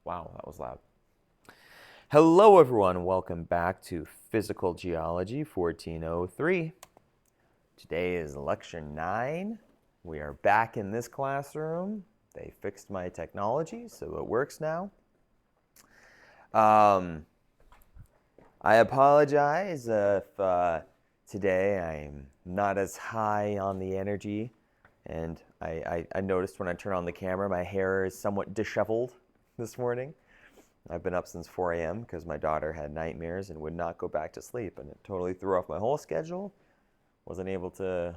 Wow, that was loud. Hello everyone, welcome back to Physical Geology 1403. Today is lecture 9. We are back in this classroom. They fixed my technology, so it works now. I apologize if today I'm not as high on the energy, and I noticed when I turned on the camera my hair is somewhat disheveled this morning. I've been up since 4 a.m. because my daughter had nightmares and would not go back to sleep, and it totally threw off my whole schedule. Wasn't able to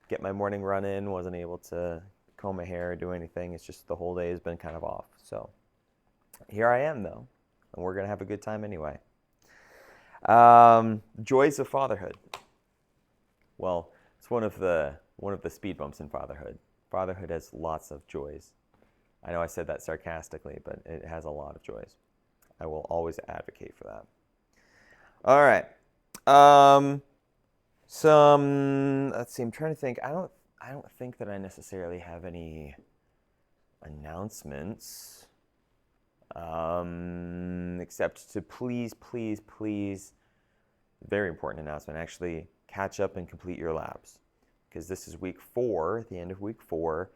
get my morning run in, wasn't able to comb my hair or do anything. It's just the whole day has been kind of off. So here I am though, and we're gonna have a good time anyway. Joys of fatherhood. Well, it's one of the speed bumps in fatherhood. Fatherhood has lots of joys. I know I said that sarcastically, but it has a lot of joys. I will always advocate for that. All right. Let's see, I'm trying to think. I don't think that I necessarily have any announcements. Except to please, very important announcement, actually catch up and complete your labs. Because this is week 4, the end of week 4.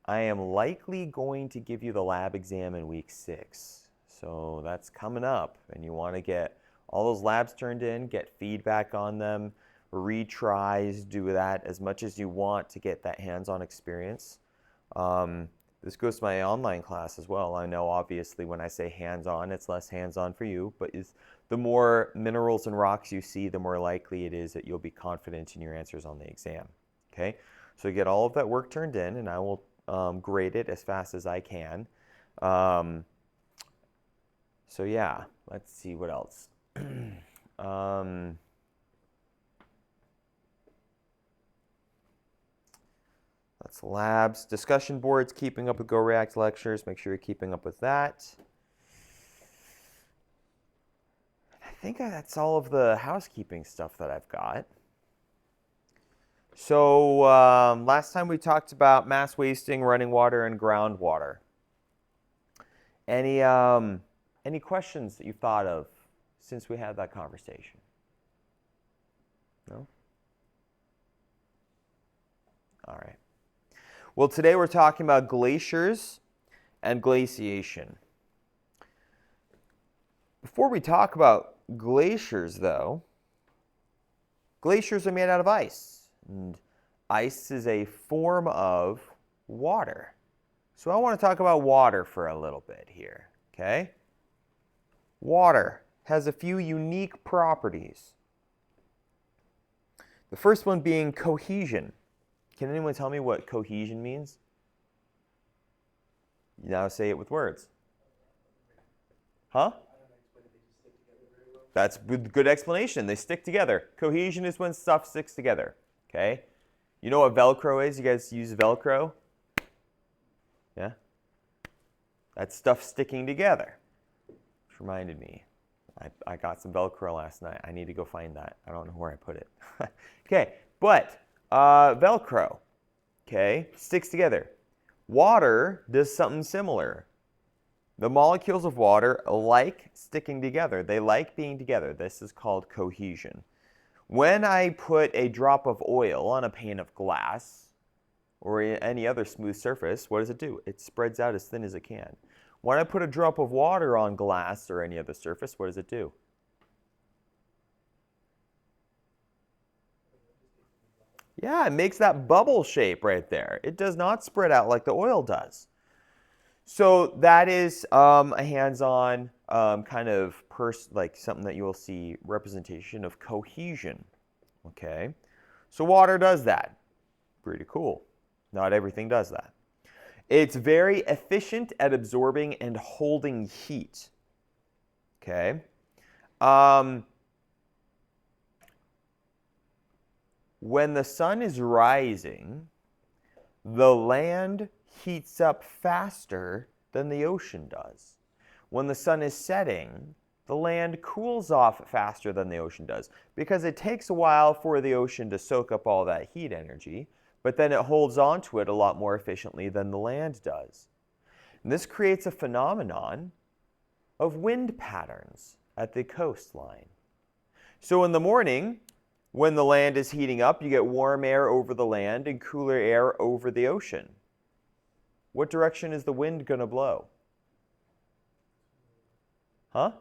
I am likely going to give you the lab exam in week 6. So that's coming up, and you want to get all those labs turned in, get feedback on them, retries, do that as much as you want to get that hands-on experience. This goes to my online class as well. I know obviously when I say hands-on, it's less hands-on for you, but the more minerals and rocks you see, the more likely it is that you'll be confident in your answers on the exam. Okay, so get all of that work turned in, and I will grade it as fast as I can. So yeah, let's see what else. That's labs, discussion boards, keeping up with Go React lectures. Make sure you're keeping up with that. I think that's all of the housekeeping stuff that I've got. So last time we talked about mass wasting, running water, and groundwater. Any questions that you've thought of since we had that conversation? No? All right. Well, today we're talking about glaciers and glaciation. Before we talk about glaciers, though, glaciers are made out of ice. And ice is a form of water. So I want to talk about water for a little bit here, okay? Water has a few unique properties. The first one being cohesion. Can anyone tell me what cohesion means? Now say it with words. Huh? That's a good explanation. They stick together. Cohesion is when stuff sticks together. Okay? You know what Velcro is? You guys use Velcro? Yeah? That's stuff sticking together. Which reminded me. I got some Velcro last night. I need to go find that. I don't know where I put it. Okay, but Velcro, okay, sticks together. Water does something similar. The molecules of water like sticking together. They like being together. This is called cohesion. When I put a drop of oil on a pane of glass or any other smooth surface, what does it do? It spreads out as thin as it can. When I put a drop of water on glass or any other surface, what does it do? Yeah, it makes that bubble shape right there. It does not spread out like the oil does. So that is a hands-on kind of like something that you will see representation of cohesion. Okay, so water does that. Pretty cool. Not everything does that. It's very efficient at absorbing and holding heat. Okay. When the sun is rising, the land heats up faster than the ocean does. When the sun is setting, the land cools off faster than the ocean does because it takes a while for the ocean to soak up all that heat energy, but then it holds onto it a lot more efficiently than the land does. And this creates a phenomenon of wind patterns at the coastline. So in the morning, when the land is heating up, you get warm air over the land and cooler air over the ocean. What direction is the wind going to blow? Huh?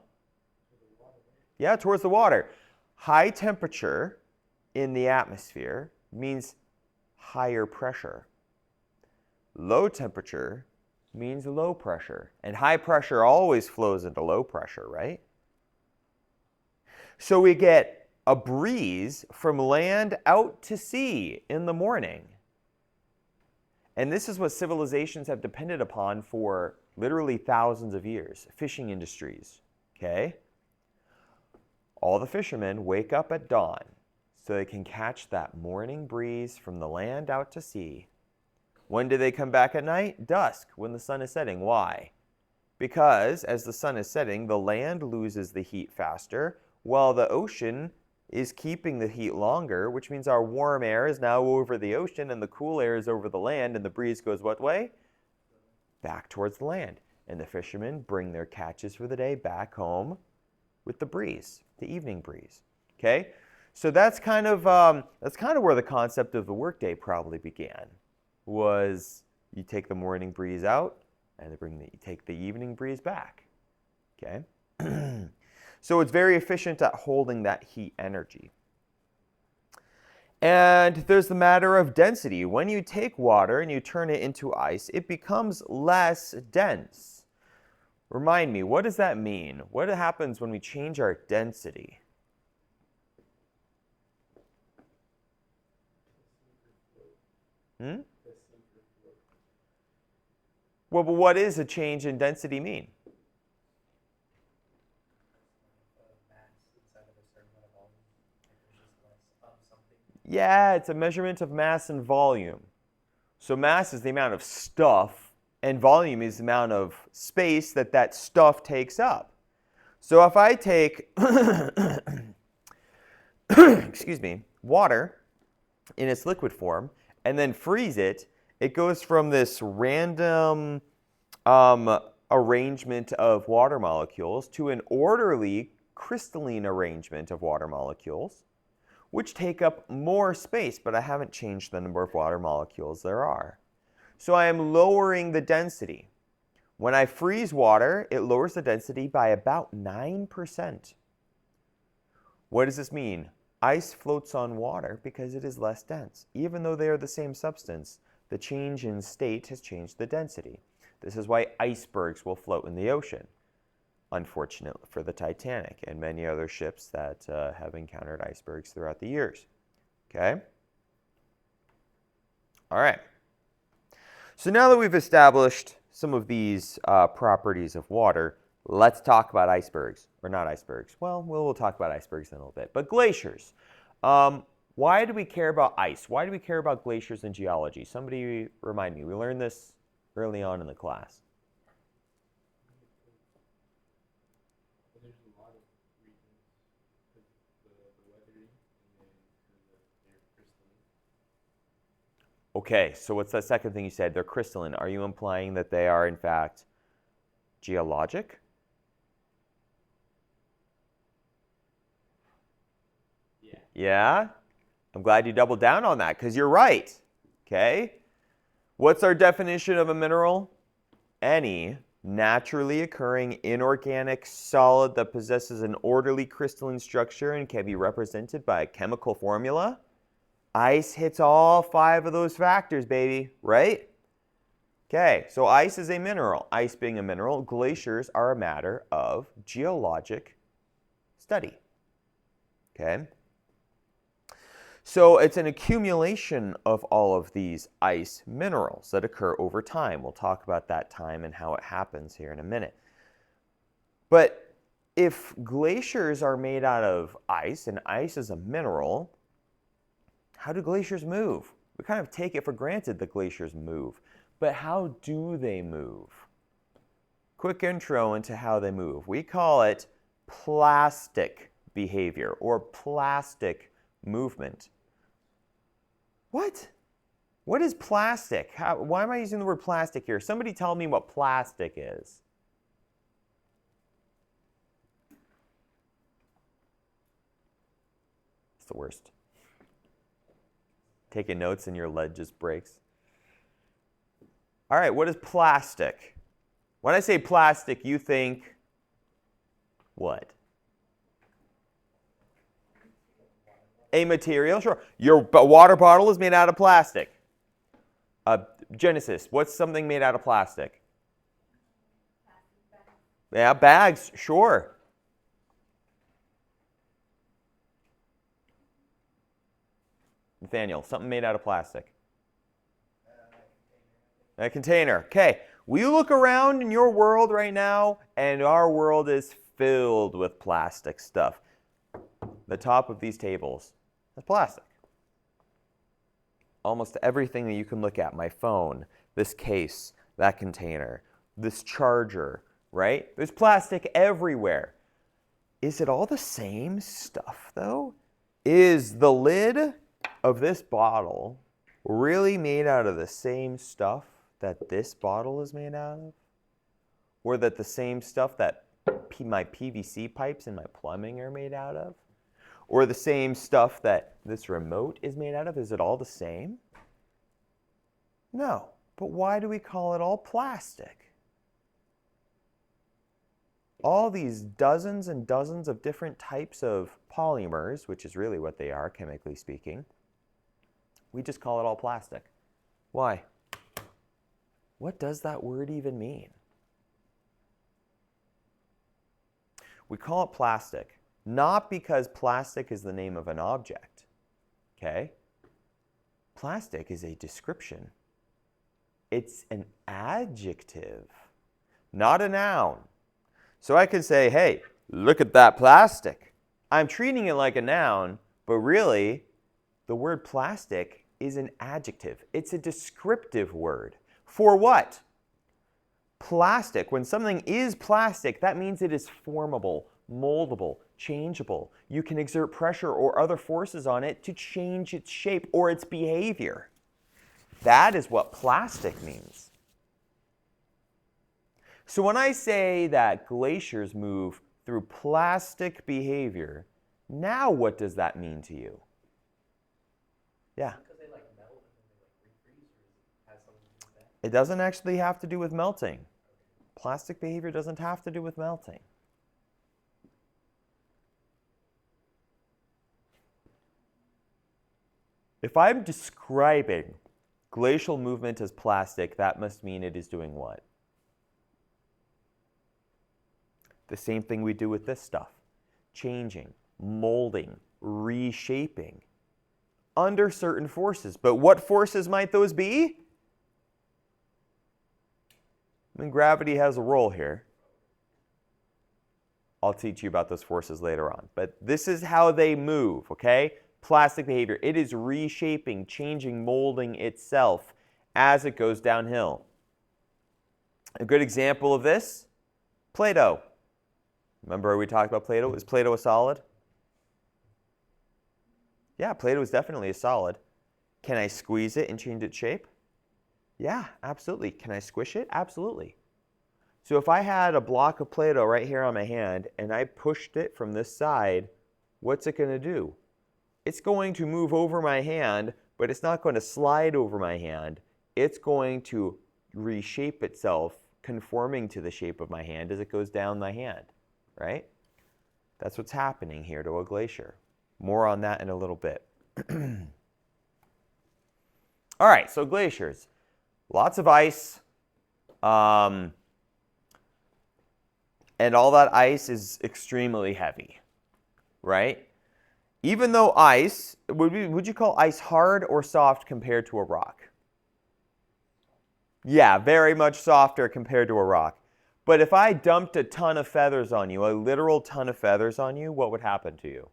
Yeah, towards the water. High temperature in the atmosphere means higher pressure. Low temperature means low pressure. And high pressure always flows into low pressure, right? So we get a breeze from land out to sea in the morning. And this is what civilizations have depended upon for literally thousands of years. Fishing industries, okay? All the fishermen wake up at dawn so they can catch that morning breeze from the land out to sea. When do they come back at night? Dusk, when the sun is setting. Why? Because as the sun is setting, the land loses the heat faster, while the ocean is keeping the heat longer, which means our warm air is now over the ocean and the cool air is over the land, and the breeze goes what way? Back towards the land. And the fishermen bring their catches for the day back home with the breeze, the evening breeze. Okay? So that's kind of where the concept of the workday probably began. Was you take the morning breeze out and you take the evening breeze back. Okay? So it's very efficient at holding that heat energy. And there's the matter of density. When you take water and you turn it into ice, it becomes less dense. Remind me, what does that mean? What happens when we change our density? Well, but what does a change in density mean? Yeah, it's a measurement of mass and volume. So mass is the amount of stuff, and volume is the amount of space that stuff takes up. So if I take, excuse me, water in its liquid form and then freeze it, it goes from this random arrangement of water molecules to an orderly crystalline arrangement of water molecules, which take up more space, but I haven't changed the number of water molecules there are. So I am lowering the density. When I freeze water, it lowers the density by about 9%. What does this mean? Ice floats on water because it is less dense. Even though they are the same substance, the change in state has changed the density. This is why icebergs will float in the ocean, unfortunately for the Titanic and many other ships that have encountered icebergs throughout the years. Okay? All right. So now that we've established some of these properties of water, let's talk about icebergs. Or not icebergs. Well, we'll talk about icebergs in a little bit. But glaciers. Why do we care about ice? Why do we care about glaciers in geology? Somebody remind me. We learned this early on in the class. There's a lot of reasons. The weathering and then they're crystalline. Okay, so what's that second thing you said? They're crystalline. Are you implying that they are, in fact, geologic? Yeah. Yeah? I'm glad you doubled down on that because you're right. Okay? What's our definition of a mineral? Any naturally occurring inorganic solid that possesses an orderly crystalline structure and can be represented by a chemical formula. Ice hits all 5 of those factors, baby, right? Okay, so ice is a mineral. Ice being a mineral, glaciers are a matter of geologic study. Okay? So it's an accumulation of all of these ice minerals that occur over time. We'll talk about that time and how it happens here in a minute. But if glaciers are made out of ice and ice is a mineral, how do glaciers move? We kind of take it for granted that glaciers move. But how do they move? Quick intro into how they move. We call it plastic behavior or plastic movement. What? What is plastic? Why am I using the word plastic here? Somebody tell me what plastic is. It's the worst. Taking notes and your lead just breaks. All right, what is plastic? When I say plastic, you think what? A material, sure. Your water bottle is made out of plastic. Genesis, what's something made out of plastic? Yeah, bags, sure. Nathaniel, something made out of plastic. A container. Okay. We look around in your world right now, and our world is filled with plastic stuff. The top of these tables is plastic. Almost everything that you can look at, my phone, this case, that container, this charger, right? There's plastic everywhere. Is it all the same stuff, though? Is the lid of this bottle really made out of the same stuff that this bottle is made out of? Or that the same stuff that my PVC pipes and my plumbing are made out of? Or the same stuff that this remote is made out of? Is it all the same? No. But why do we call it all plastic? All these dozens and dozens of different types of polymers, which is really what they are, chemically speaking, we just call it all plastic. Why? What does that word even mean? We call it plastic, not because plastic is the name of an object, okay? Plastic is a description. It's an adjective, not a noun. So I could say, hey, look at that plastic. I'm treating it like a noun, but really, the word plastic is an adjective. It's a descriptive word. For what? Plastic. When something is plastic, that means it is formable, moldable, changeable. You can exert pressure or other forces on it to change its shape or its behavior. That is what plastic means. So when I say that glaciers move through plastic behavior, now what does that mean to you? Yeah. Because they like melt and then they like refreeze, or has something to do with that? It doesn't actually have to do with melting. Plastic behavior doesn't have to do with melting. If I'm describing glacial movement as plastic, that must mean it is doing what? The same thing we do with this stuff. Changing, molding, reshaping under certain forces. But what forces might those be? I mean, gravity has a role here. I'll teach you about those forces later on. But this is how they move, okay? Plastic behavior. It is reshaping, changing, molding itself as it goes downhill. A good example of this, Play-Doh. Remember we talked about Play-Doh? Is Play-Doh a solid? Yeah, Play-Doh is definitely a solid. Can I squeeze it and change its shape? Yeah, absolutely. Can I squish it? Absolutely. So if I had a block of Play-Doh right here on my hand and I pushed it from this side, what's it going to do? It's going to move over my hand, but it's not going to slide over my hand. It's going to reshape itself, conforming to the shape of my hand as it goes down my hand, right? That's what's happening here to a glacier. More on that in a little bit. All right, so glaciers. Lots of ice. And all that ice is extremely heavy, right? Even though ice, would you call ice hard or soft compared to a rock? Yeah, very much softer compared to a rock. But if I dumped a ton of feathers on you, a literal ton of feathers on you, what would happen to you?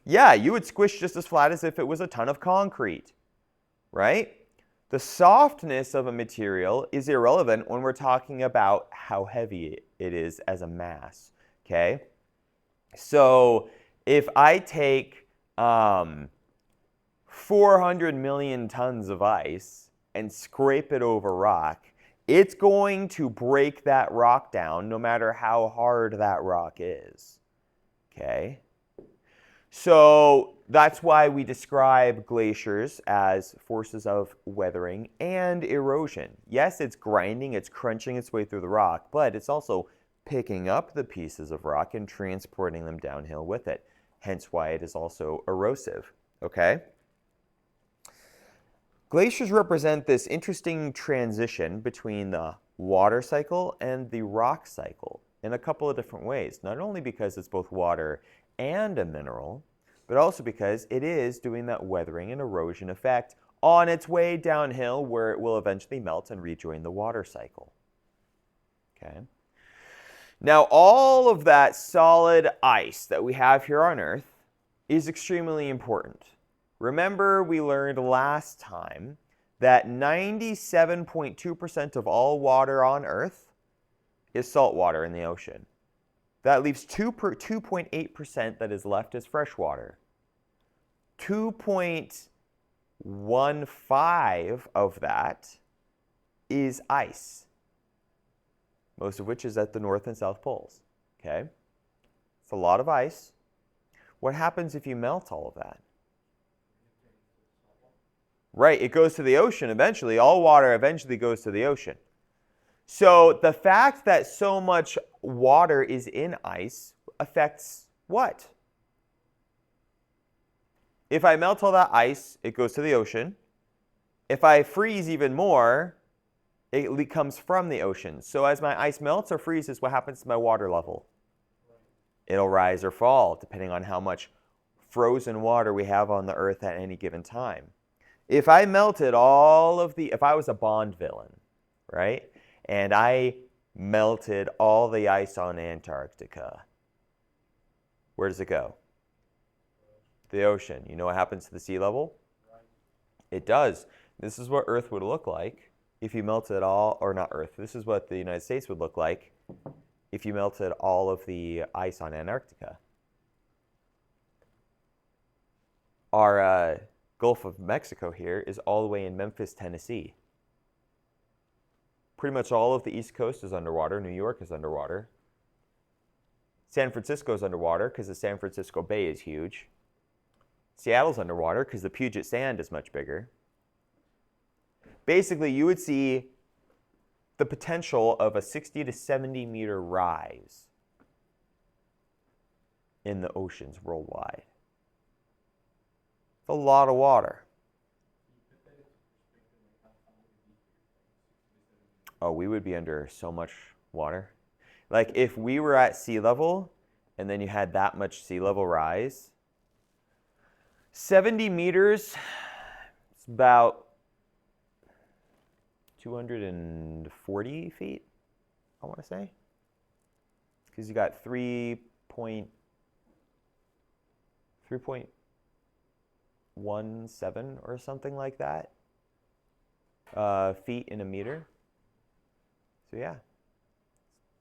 Yeah, you would squish just as flat as if it was a ton of concrete, right? The softness of a material is irrelevant when we're talking about how heavy it is as a mass, okay? So if I take 400 million tons of ice and scrape it over rock, it's going to break that rock down no matter how hard that rock is, Okay. So that's why we describe glaciers as forces of weathering and erosion. Yes, it's grinding, it's crunching its way through the rock, but it's also picking up the pieces of rock and transporting them downhill with it. Hence why it is also erosive. Okay? Glaciers represent this interesting transition between the water cycle and the rock cycle in a couple of different ways. Not only because it's both water and a mineral, but also because it is doing that weathering and erosion effect on its way downhill where it will eventually melt and rejoin the water cycle. Okay. Now, all of that solid ice that we have here on Earth is extremely important. Remember, we learned last time that 97.2% of all water on Earth is salt water in the ocean. That leaves 2.8% that is left as fresh water. 2.15 of that is ice, most of which is at the North and South Poles. Okay? It's a lot of ice. What happens if you melt all of that? Right, it goes to the ocean eventually. All water eventually goes to the ocean. So the fact that so much water is in ice affects what? If I melt all that ice, it goes to the ocean. If I freeze even more, it comes from the ocean. So as my ice melts or freezes, what happens to my water level? It'll rise or fall, depending on how much frozen water we have on the Earth at any given time. If I melted if I was a Bond villain, right? And I melted all the ice on Antarctica, where does it go? The ocean. You know what happens to the sea level? It does. This is what Earth would look like if you melted all, or not Earth, this is what the United States would look like if you melted all of the ice on Antarctica. Our Gulf of Mexico here is all the way in Memphis, Tennessee. Pretty much all of the East Coast is underwater. New York is underwater. San Francisco is underwater because the San Francisco Bay is huge. Seattle's underwater because the Puget Sound is much bigger. Basically, you would see the potential of a 60 to 70 meter rise in the oceans worldwide. It's a lot of water. Oh, we would be under so much water. Like if we were at sea level and then you had that much sea level rise, 70 meters, it's about 240 feet, I want to say. Because you got 3.17 or something like that feet in a meter. So yeah,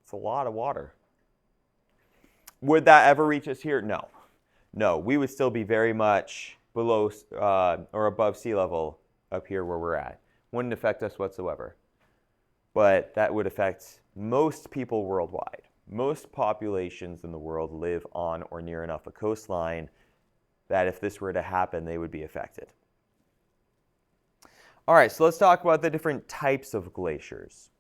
it's a lot of water. Would that ever reach us here? No. No, we would still be very much below or above sea level up here where we're at. Wouldn't affect us whatsoever. But that would affect most people worldwide. Most populations in the world live on or near enough a coastline that if this were to happen, they would be affected. All right, so let's talk about the different types of glaciers.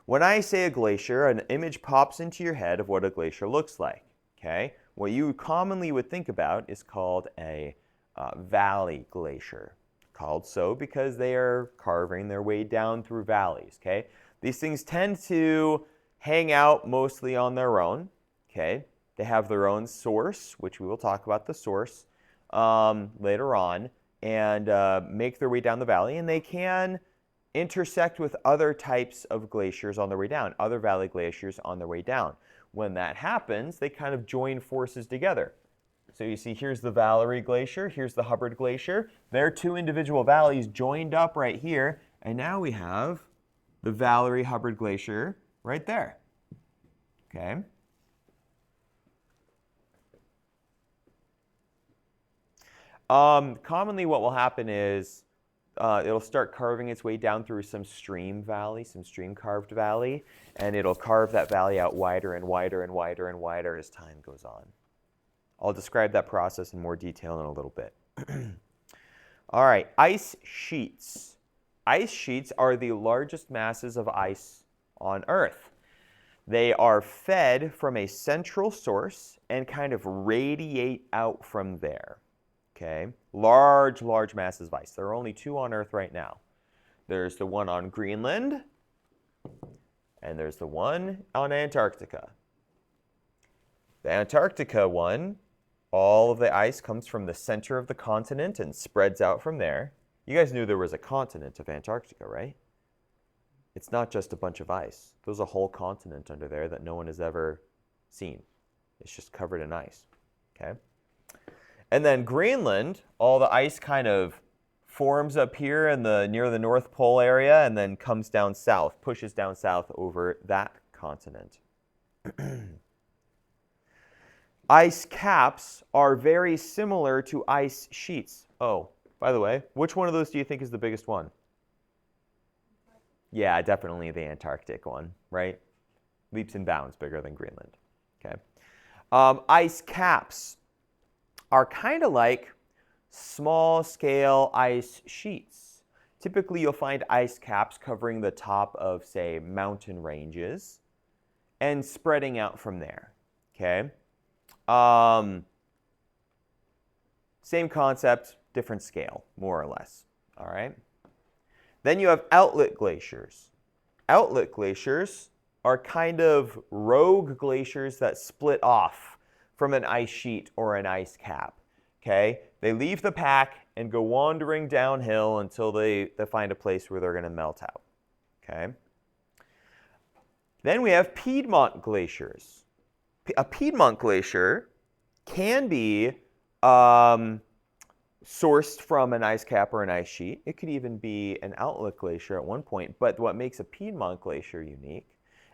When I say a glacier, an image pops into your head of what a glacier looks like. Okay? What you commonly would think about is called a valley glacier. Called so because they are carving their way down through valleys. Okay? These things tend to hang out mostly on their own. Okay? They have their own source, which we will talk about the source later on, and make their way down the valley. And they can intersect with other types of glaciers on their way down, other valley glaciers on their way down. When that happens, they kind of join forces together. So you see here's the Valerie Glacier, here's the Hubbard Glacier. They're two individual valleys joined up right here, and now we have the Valerie Hubbard Glacier right there. Okay? Commonly what will happen is it'll start carving its way down through some stream carved valley, and it'll carve that valley out wider and wider and wider and wider as time goes on. I'll describe that process in more detail in a little bit. All right, ice sheets. Ice sheets are the largest masses of ice on Earth. They are fed from a central source and kind of radiate out from there. Okay, large masses of ice. There are only two on Earth right now. There's the one on Greenland, and there's the one on Antarctica. The Antarctica one, all of the ice comes from the center of the continent and spreads out from there. You guys knew there was a continent of Antarctica, right? It's not just a bunch of ice. There's a whole continent under there that no one has ever seen. It's just covered in ice, okay? And then Greenland, all the ice kind of forms up here in near the North Pole area and then comes down south, pushes down south over that continent. Ice caps are very similar to ice sheets. Oh, by the way, which one of those do you think is the biggest one? Yeah, definitely the Antarctic one, right? Leaps and bounds bigger than Greenland. Okay. Ice caps are kind of like small-scale ice sheets. Typically, you'll find ice caps covering the top of, say, mountain ranges and spreading out from there. Okay. Same concept, different scale, more or less. All right. Then you have outlet glaciers. Outlet glaciers are kind of rogue glaciers that split off from an ice sheet or an ice cap. Okay? They leave the pack and go wandering downhill until they find a place where they're going to melt out. Okay? Then we have Piedmont glaciers. A Piedmont glacier can be sourced from an ice cap or an ice sheet. It could even be an outlet glacier at one point. But what makes a Piedmont glacier unique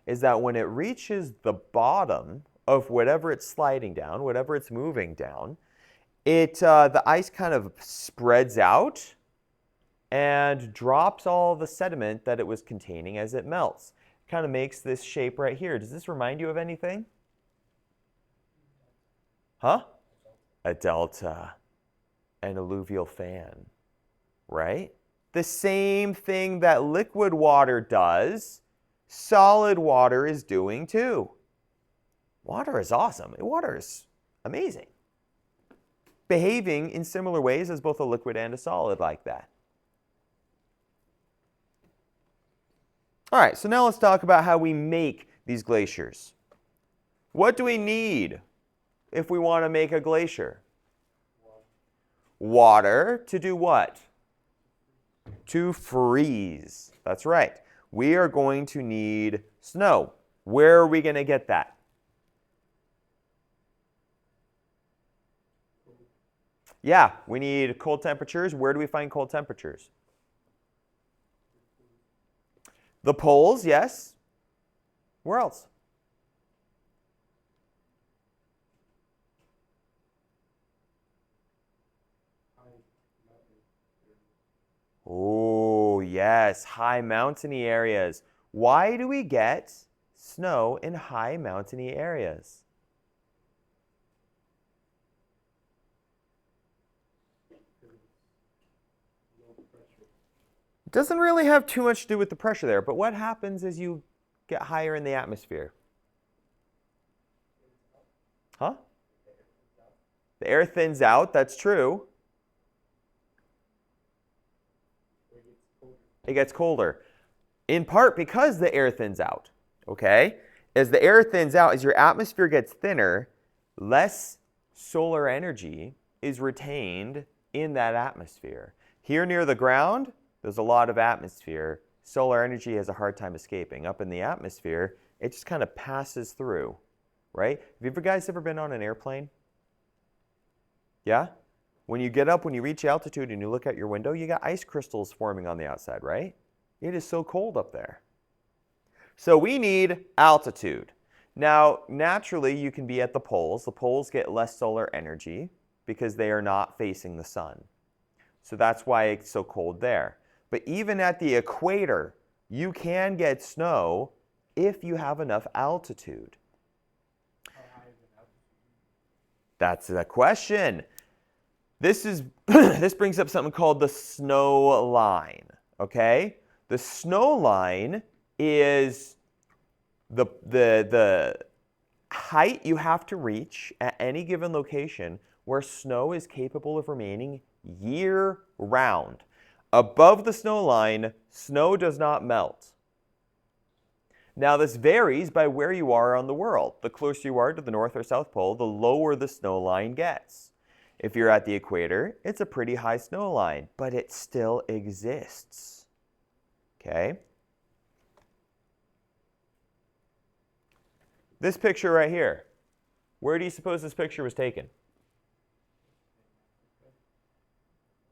is that when it reaches the bottom of whatever it's sliding down, whatever it's moving down, the ice kind of spreads out and drops all the sediment that it was containing as it melts. It kind of makes this shape right here. Does this remind you of anything? Huh? A delta. An alluvial fan, right? The same thing that liquid water does, solid water is doing too. Water is awesome. Water is amazing. Behaving in similar ways as both a liquid and a solid like that. All right, so now let's talk about how we make these glaciers. What do we need if we want to make a glacier? Water to do what? To freeze. That's right. We are going to need snow. Where are we going to get that? Yeah, we need cold temperatures. Where do we find cold temperatures? The poles, yes. Where else? Oh, yes, high mountainy areas. Why do we get snow in high mountainy areas? It doesn't really have too much to do with the pressure there, but what happens as you get higher in the atmosphere? Huh? The air thins out, that's true. It gets colder. In part because the air thins out, okay? As the air thins out, as your atmosphere gets thinner, less solar energy is retained in that atmosphere. Here near the ground, there's a lot of atmosphere. Solar energy has a hard time escaping. Up in the atmosphere, it just kind of passes through, right? Have you guys ever been on an airplane? Yeah? When you get up, when you reach altitude and you look out your window, you got ice crystals forming on the outside, right? It is so cold up there. So we need altitude. Now, naturally, you can be at the poles. The poles get less solar energy because they are not facing the sun. So that's why it's so cold there. But even at the equator, you can get snow if you have enough altitude. How high is an altitude? That's the question. This brings up something called the snow line, okay? The snow line is the height you have to reach at any given location where snow is capable of remaining year-round. Above the snow line, snow does not melt. Now, this varies by where you are on the world. The closer you are to the North or South Pole, the lower the snow line gets. If you're at the equator, it's a pretty high snow line, but it still exists. Okay? This picture right here, where do you suppose this picture was taken?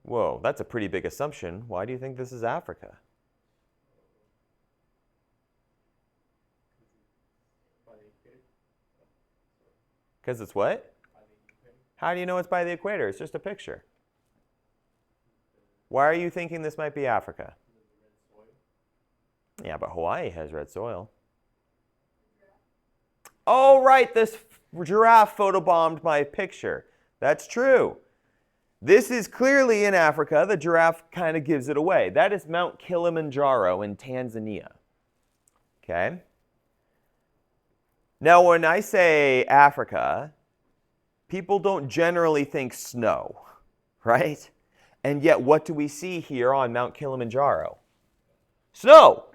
Whoa, that's a pretty big assumption. Why do you think this is Africa? Because it's what? How do you know it's by the equator? It's just a picture. Why are you thinking this might be Africa? Yeah, but Hawaii has red soil. Oh, right, this giraffe photobombed my picture. That's true. This is clearly in Africa. The giraffe kind of gives it away. That is Mount Kilimanjaro in Tanzania. Okay? Now, when I say Africa, people don't generally think snow, right? And yet, what do we see here on Mount Kilimanjaro? Snow!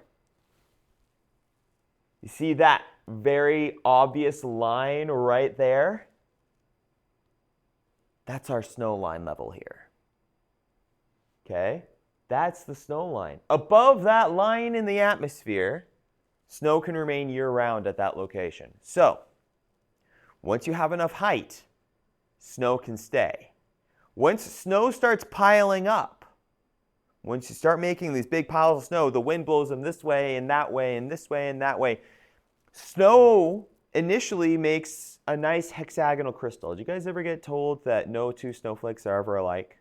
You see that very obvious line right there? That's our snow line level here. Okay? That's the snow line. Above that line in the atmosphere, snow can remain year-round at that location. So, once you have enough height, snow can stay. Once snow starts piling up, once you start making these big piles of snow, the wind blows them this way and that way and this way and that way. Snow initially makes a nice hexagonal crystal. Did you guys ever get told that no two snowflakes are ever alike?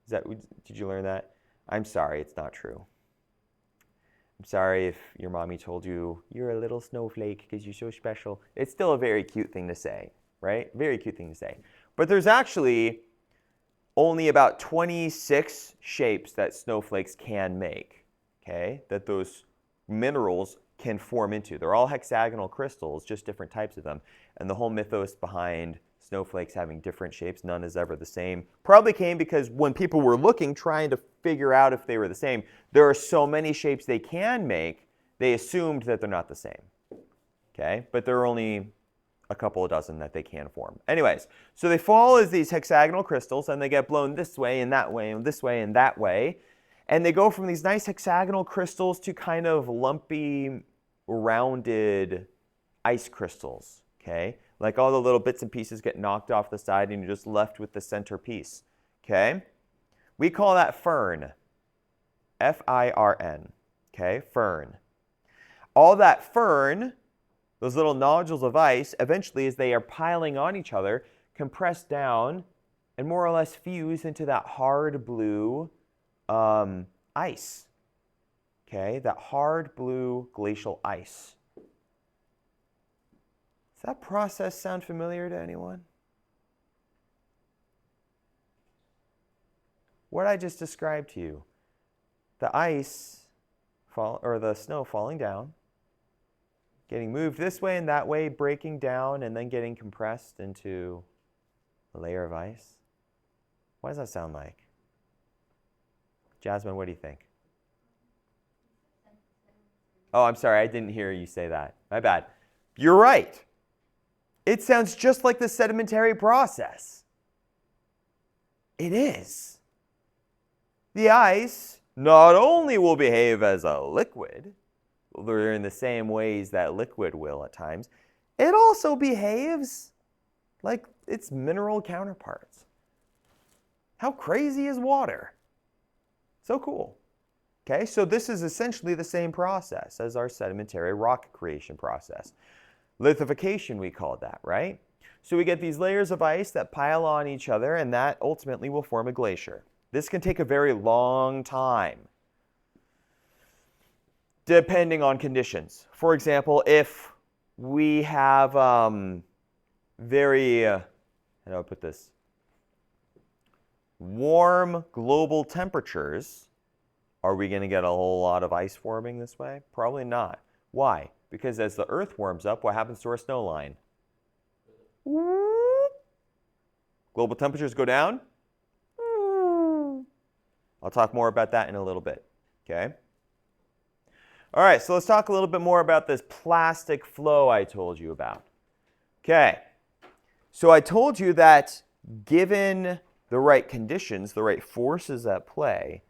Did you learn that? I'm sorry, it's not true. I'm sorry if your mommy told you you're a little snowflake because you're so special. It's still a very cute thing to say, right? Very cute thing to say. But there's actually only about 26 shapes that snowflakes can make, okay? That those minerals can form into. They're all hexagonal crystals, just different types of them. And the whole mythos behind snowflakes having different shapes, none is ever the same, probably came because when people were looking, trying to figure out if they were the same, there are so many shapes they can make, they assumed that they're not the same. Okay? But there are only a couple of dozen that they can form. Anyways, so they fall as these hexagonal crystals, and they get blown this way and that way and this way and that way. And they go from these nice hexagonal crystals to kind of lumpy, rounded ice crystals, okay? Like all the little bits and pieces get knocked off the side and you're just left with the center piece, okay? We call that firn, F-I-R-N, okay? Firn. All that firn, those little nodules of ice, eventually as they are piling on each other, compress down and more or less fuse into that hard blue ice. Okay, that hard blue glacial ice. Does that process sound familiar to anyone? What I just described to you, the ice or the snow falling down, getting moved this way and that way, breaking down, and then getting compressed into a layer of ice. What does that sound like? Jasmine, what do you think? Oh, I'm sorry, I didn't hear you say that. My bad. You're right. It sounds just like the sedimentary process. It is. The ice not only will behave as a liquid, they're in the same ways that liquid will at times, it also behaves like its mineral counterparts. How crazy is water? So cool. Okay, so this is essentially the same process as our sedimentary rock creation process. Lithification, we call that, right? So we get these layers of ice that pile on each other, and that ultimately will form a glacier. This can take a very long time, depending on conditions. For example, if we have very how do I put this? Warm global temperatures, are we going to get a whole lot of ice forming this way? Probably not. Why? Because as the Earth warms up, what happens to our snow line? Global temperatures go down. I'll talk more about that in a little bit. Okay? All right, so let's talk a little bit more about this plastic flow I told you about. Okay, so I told you that given the right conditions, the right forces at play,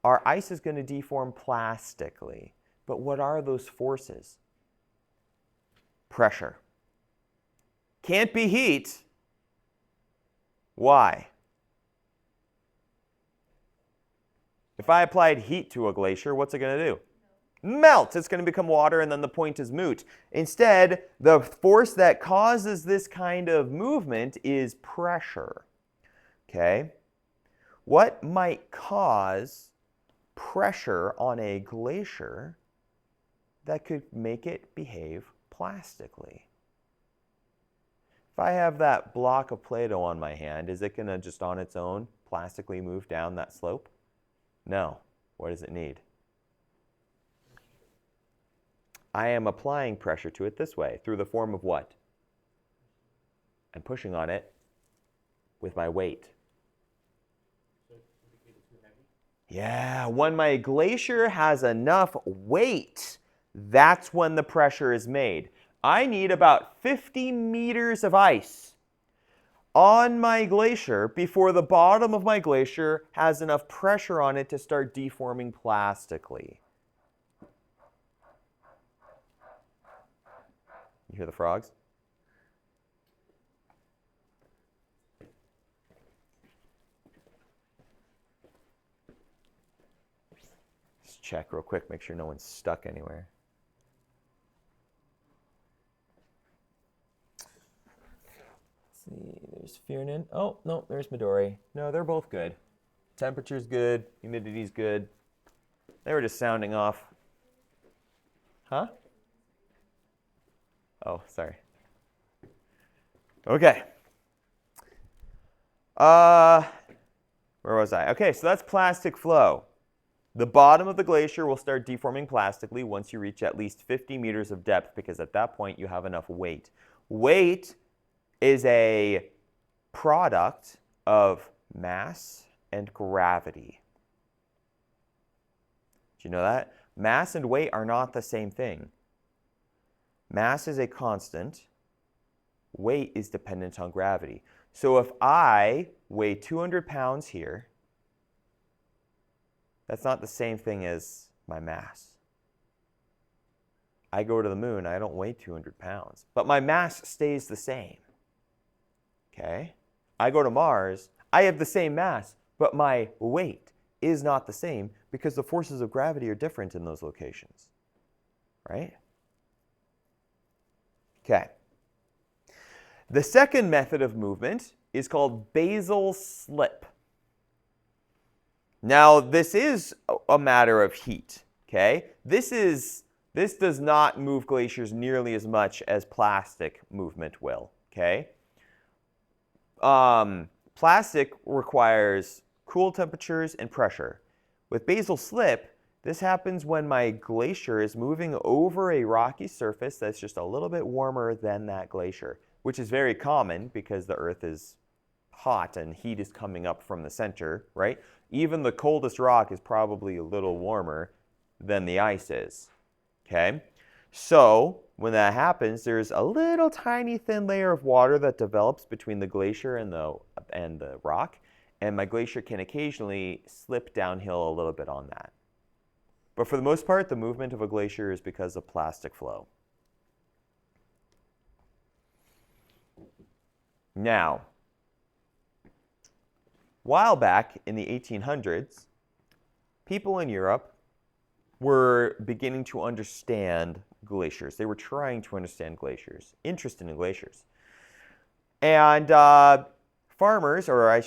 our ice is going to deform plastically. But what are those forces? Pressure. Can't be heat. Why? If I applied heat to a glacier, what's it going to do? Melt. It's going to become water, and then the point is moot. Instead, the force that causes this kind of movement is pressure. Okay? What might cause pressure on a glacier that could make it behave plastically? If I have that block of Play-Doh on my hand, is it going to just on its own plastically move down that slope? No. What does it need? I am applying pressure to it this way, through the form of what? I'm pushing on it with my weight. So would it get too heavy? Yeah, when my glacier has enough weight, that's when the pressure is made. I need about 50 meters of ice on my glacier before the bottom of my glacier has enough pressure on it to start deforming plastically. You hear the frogs? Just check real quick, make sure no one's stuck anywhere. Let's see, there's Fiernan. Oh, no, there's Midori. No, they're both good. Temperature's good, humidity's good. They were just sounding off. Huh? Oh, sorry. Okay. Where was I? Okay, so that's plastic flow. The bottom of the glacier will start deforming plastically once you reach at least 50 meters of depth, because at that point you have enough weight. Weight is a product of mass and gravity. Do you know that? Mass and weight are not the same thing. Mass is a constant. Weight is dependent on gravity. So if I weigh 200 pounds here, that's not the same thing as my mass. I go to the moon, I don't weigh 200 pounds, but my mass stays the same. Okay? I go to Mars, I have the same mass, but my weight is not the same because the forces of gravity are different in those locations. Right? Okay. The second method of movement is called basal slip. Now, this is a matter of heat, okay? This does not move glaciers nearly as much as plastic movement will, okay? Plastic requires cool temperatures and pressure. With basal slip, this happens when my glacier is moving over a rocky surface that's just a little bit warmer than that glacier, which is very common because the Earth is hot and heat is coming up from the center, right? Even the coldest rock is probably a little warmer than the ice is, okay? So when that happens, there's a little tiny thin layer of water that develops between the glacier and the rock, and my glacier can occasionally slip downhill a little bit on that. But for the most part, the movement of a glacier is because of plastic flow. Now, a while back in the 1800s, people in Europe were beginning to understand glaciers. They were trying to understand glaciers, interested in glaciers. And farmers, or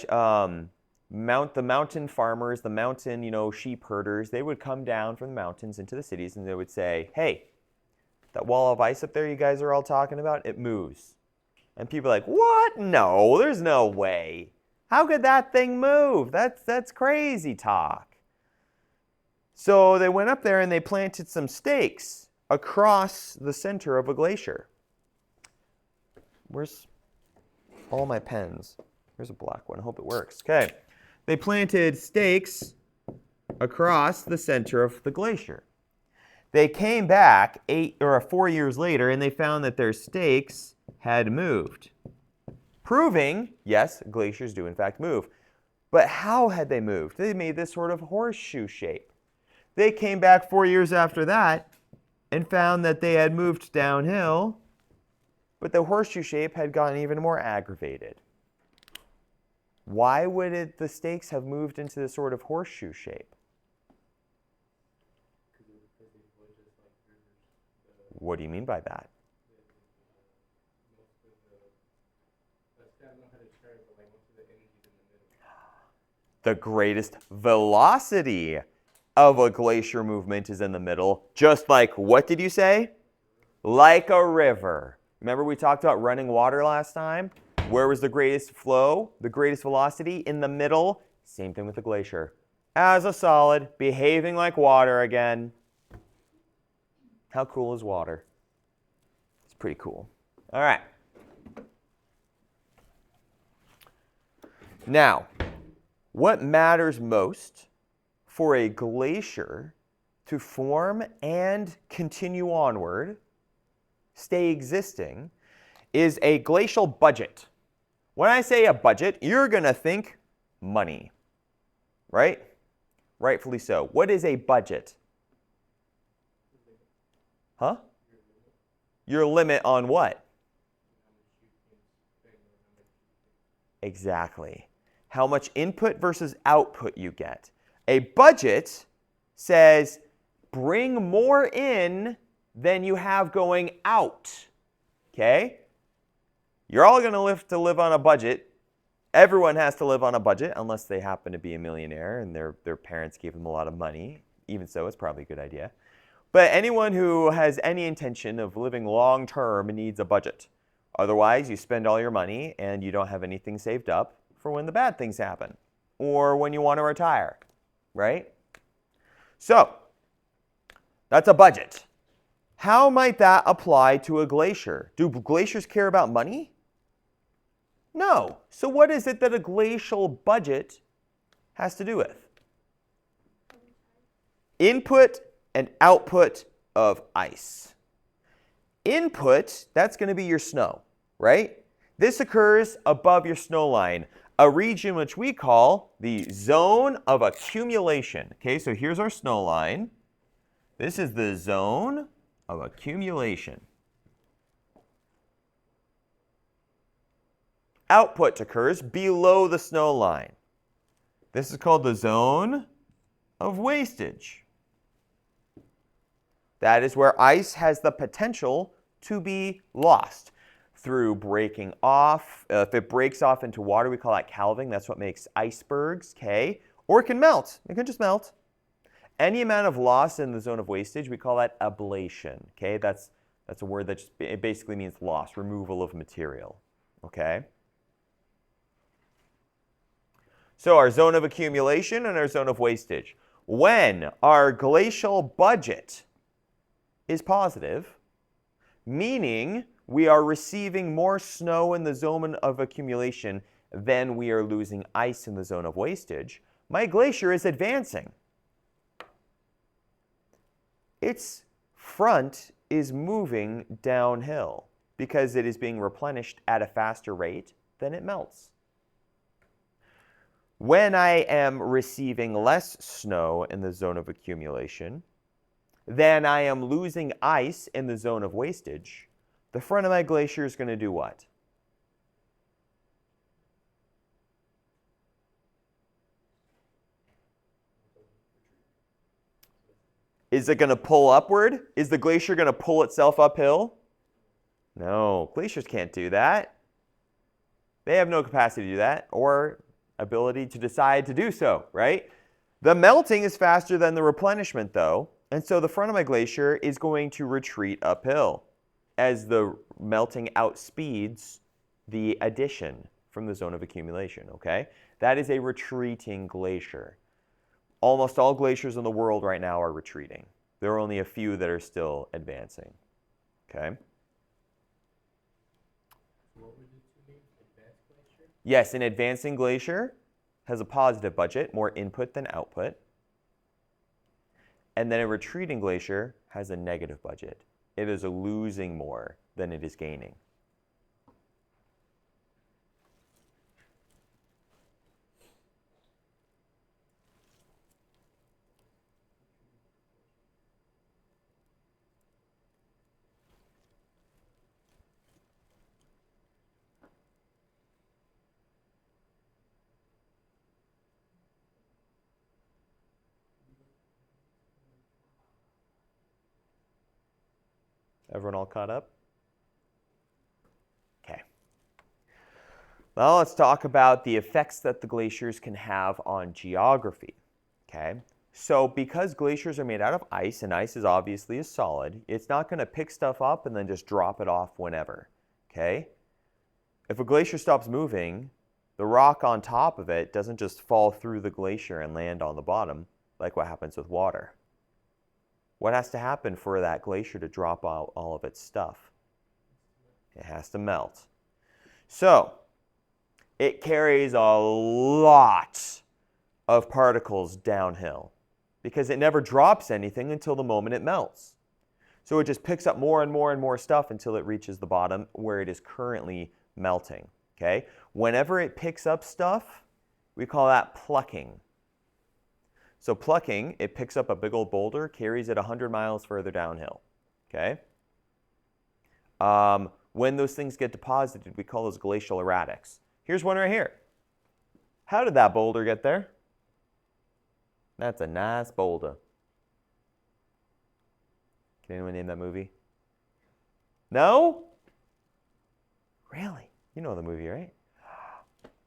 the mountain farmers, the mountain, sheep herders, they would come down from the mountains into the cities and they would say, hey, that wall of ice up there you guys are all talking about, it moves. And people are like, what? No, there's no way. How could that thing move? That's crazy talk. So they went up there and they planted some stakes across the center of a glacier. Where's all my pens? Here's a black one. I hope it works. Okay. They planted stakes across the center of the glacier. They came back 4 years later and they found that their stakes had moved, proving, yes, glaciers do in fact move. But how had they moved? They made this sort of horseshoe shape. They came back 4 years after that and found that they had moved downhill, but the horseshoe shape had gotten even more aggravated. Why would the stakes have moved into this sort of horseshoe shape? What do you mean by that? The greatest velocity of a glacier movement is in the middle, just like, what did you say? Like a river. Remember we talked about running water last time? Where was the greatest flow, the greatest velocity? In the middle. Same thing with the glacier. As a solid, behaving like water again. How cool is water? It's pretty cool. All right. Now, what matters most for a glacier to form and continue onward, stay existing, is a glacial budget. When I say a budget, you're going to think money, right? Rightfully so. What is a budget? Huh? Your limit on what? Exactly. How much input versus output you get. A budget says bring more in than you have going out. Okay? You're all going to live on a budget. Everyone has to live on a budget unless they happen to be a millionaire and their parents gave them a lot of money. Even so, it's probably a good idea. But anyone who has any intention of living long term needs a budget. Otherwise, you spend all your money and you don't have anything saved up for when the bad things happen or when you want to retire, right? So, that's a budget. How might that apply to a glacier? Do glaciers care about money? No. So what is it that a glacial budget has to do with? Input and output of ice. Input, that's going to be your snow, right? This occurs above your snow line, a region which we call the zone of accumulation. Okay, so here's our snow line. This is the zone of accumulation. Output occurs below the snow line. This is called the zone of wastage. That is where ice has the potential to be lost through breaking off. If it breaks off into water, we call that calving. That's what makes icebergs, okay? Or it can melt. It can just melt. Any amount of loss in the zone of wastage, we call that ablation, okay? That's a word that it basically means loss, removal of material, okay? So our zone of accumulation and our zone of wastage. When our glacial budget is positive, meaning we are receiving more snow in the zone of accumulation than we are losing ice in the zone of wastage, my glacier is advancing. Its front is moving downhill because it is being replenished at a faster rate than it melts. When I am receiving less snow in the zone of accumulation than I am losing ice in the zone of wastage, the front of my glacier is going to do what? Is it going to pull upward? Is the glacier going to pull itself uphill? No, glaciers can't do that. They have no capacity to do that or ability to decide to do so, right? The melting is faster than the replenishment though, and so the front of my glacier is going to retreat uphill as the melting outspeeds the addition from the zone of accumulation, okay? That is a retreating glacier. Almost all glaciers in the world right now are retreating. There are only a few that are still advancing, okay? What would the two mean? Advanced glacier? Yes, an advancing glacier has a positive budget, more input than output. And then a retreating glacier has a negative budget. It is losing more than it is gaining. Everyone all caught up? Okay. Now let's talk about the effects that the glaciers can have on geography. Okay. So because glaciers are made out of ice, and ice is obviously a solid, it's not going to pick stuff up and then just drop it off whenever. Okay. If a glacier stops moving, the rock on top of it doesn't just fall through the glacier and land on the bottom like what happens with water. What has to happen for that glacier to drop out all of its stuff? It has to melt. So it carries a lot of particles downhill because it never drops anything until the moment it melts. So it just picks up more and more and more stuff until it reaches the bottom where it is currently melting. Okay? Whenever it picks up stuff, we call that plucking. So plucking, it picks up a big old boulder, carries it 100 miles further downhill. Okay? When those things get deposited, we call those glacial erratics. Here's one right here. How did that boulder get there? That's a nice boulder. Can anyone name that movie? No? Really? You know the movie, right?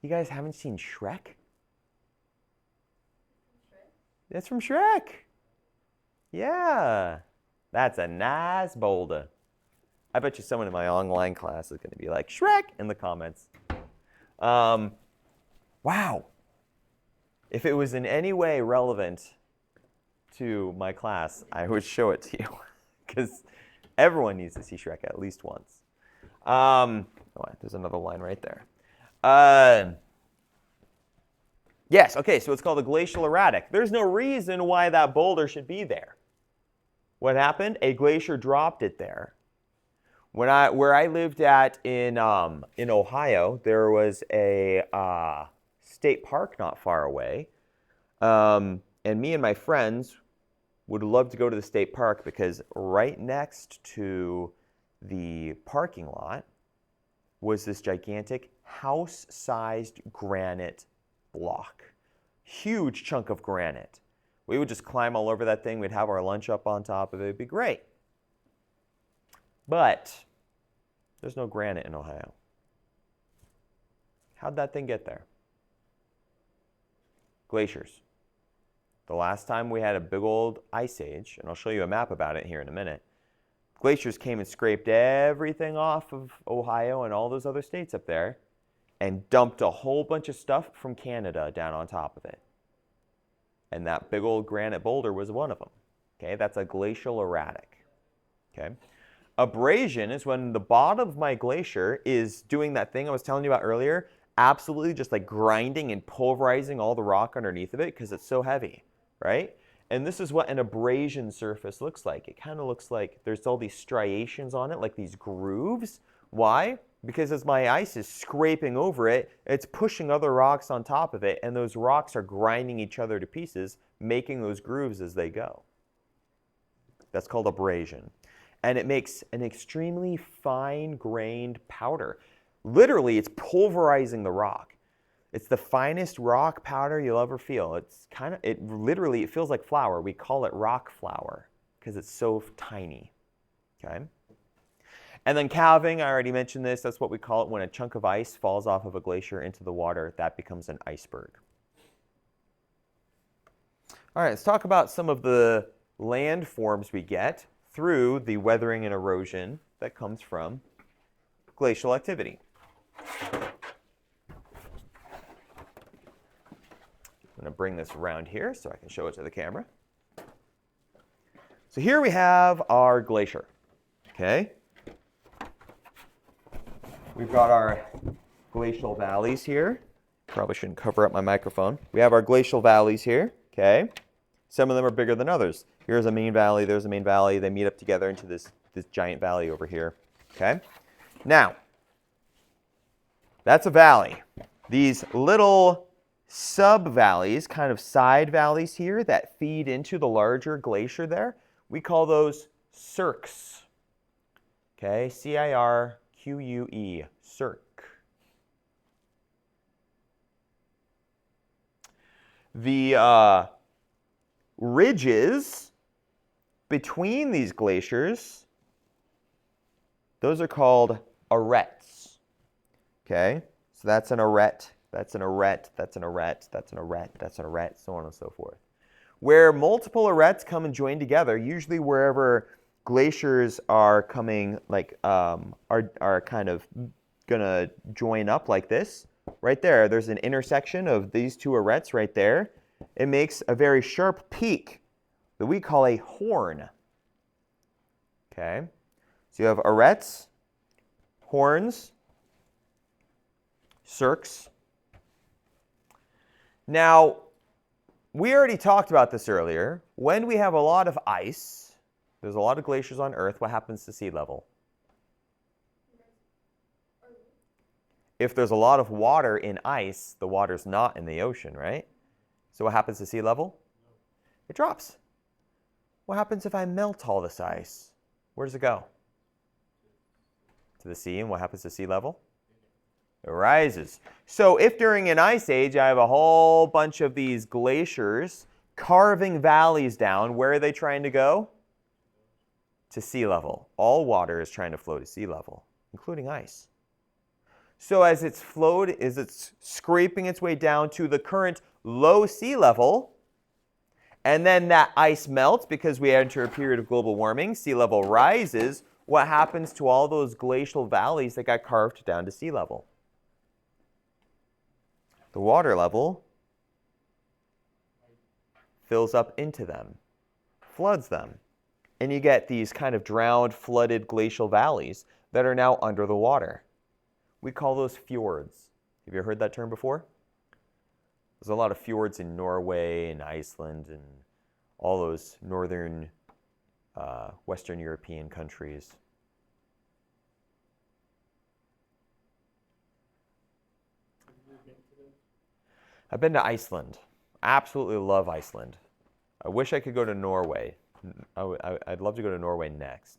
You guys haven't seen Shrek? It's from Shrek. Yeah. That's a nice boulder. I bet you someone in my online class is going to be like, Shrek, in the comments. Wow. If it was in any way relevant to my class, I would show it to you. Because everyone needs to see Shrek at least once. Oh, there's another line right there. Yes, okay, so it's called a glacial erratic. There's no reason why that boulder should be there. What happened? A glacier dropped it there. Where I lived at in Ohio, there was a state park not far away. And me and my friends would love to go to the state park because right next to the parking lot was this gigantic house-sized granite block. Huge chunk of granite. We would just climb all over that thing. We'd have our lunch up on top of it. It'd be great. But there's no granite in Ohio. How'd that thing get there? Glaciers. The last time we had a big old ice age, and I'll show you a map about it here in a minute, glaciers came and scraped everything off of Ohio and all those other states up there and dumped a whole bunch of stuff from Canada down on top of it. And that big old granite boulder was one of them. Okay, that's a glacial erratic. Okay. Abrasion is when the bottom of my glacier is doing that thing I was telling you about earlier, absolutely just like grinding and pulverizing all the rock underneath of it because it's so heavy, right? And this is what an abrasion surface looks like. It kind of looks like there's all these striations on it, like these grooves. Why? Because as my ice is scraping over it, it's pushing other rocks on top of it, and those rocks are grinding each other to pieces, making those grooves as they go. That's called abrasion. And it makes an extremely fine-grained powder. Literally, it's pulverizing the rock. It's the finest rock powder you'll ever feel. It feels like flour. We call it rock flour because it's so tiny. Okay? And then calving, I already mentioned this. That's what we call it when a chunk of ice falls off of a glacier into the water. That becomes an iceberg. All right, let's talk about some of the land forms we get through the weathering and erosion that comes from glacial activity. I'm going to bring this around here so I can show it to the camera. So here we have our glacier. Okay? We've got our glacial valleys here. Probably shouldn't cover up my microphone. We have our glacial valleys here. Okay? Some of them are bigger than others. Here's a main valley, there's a main valley. They meet up together into this giant valley over here. Okay? Now, that's a valley. These little sub-valleys, kind of side valleys here that feed into the larger glacier there, we call those cirques. Okay, C-I-R-Q-U-E, cirque. The ridges between these glaciers, those are called arêtes. Okay, so that's an arête. That's an arête, that's an arête, that's an arête, that's an arête, so on and so forth. Where multiple arêtes come and join together, usually wherever glaciers are coming, like, are kind of gonna join up like this, right there, there's an intersection of these two arêtes right there. It makes a very sharp peak that we call a horn. Okay, so you have arêtes, horns, cirques. Now, we already talked about this earlier. When we have a lot of ice, there's a lot of glaciers on Earth, what happens to sea level? If there's a lot of water in ice, the water's not in the ocean, right? So what happens to sea level? It drops. What happens if I melt all this ice? Where does it go? To the sea, and what happens to sea level? It rises. So if during an ice age I have a whole bunch of these glaciers carving valleys down, where are they trying to go? To sea level. All water is trying to flow to sea level, including ice. So as it's scraping its way down to the current low sea level, and then that ice melts because we enter a period of global warming, sea level rises, what happens to all those glacial valleys that got carved down to sea level? The water level fills up into them, floods them, and you get these kind of drowned, flooded glacial valleys that are now under the water. We call those fjords. Have you heard that term before? There's a lot of fjords in Norway and Iceland and all those northern Western European countries. I've been to Iceland. I absolutely love Iceland. I wish I could go to Norway. I'd love to go to Norway next.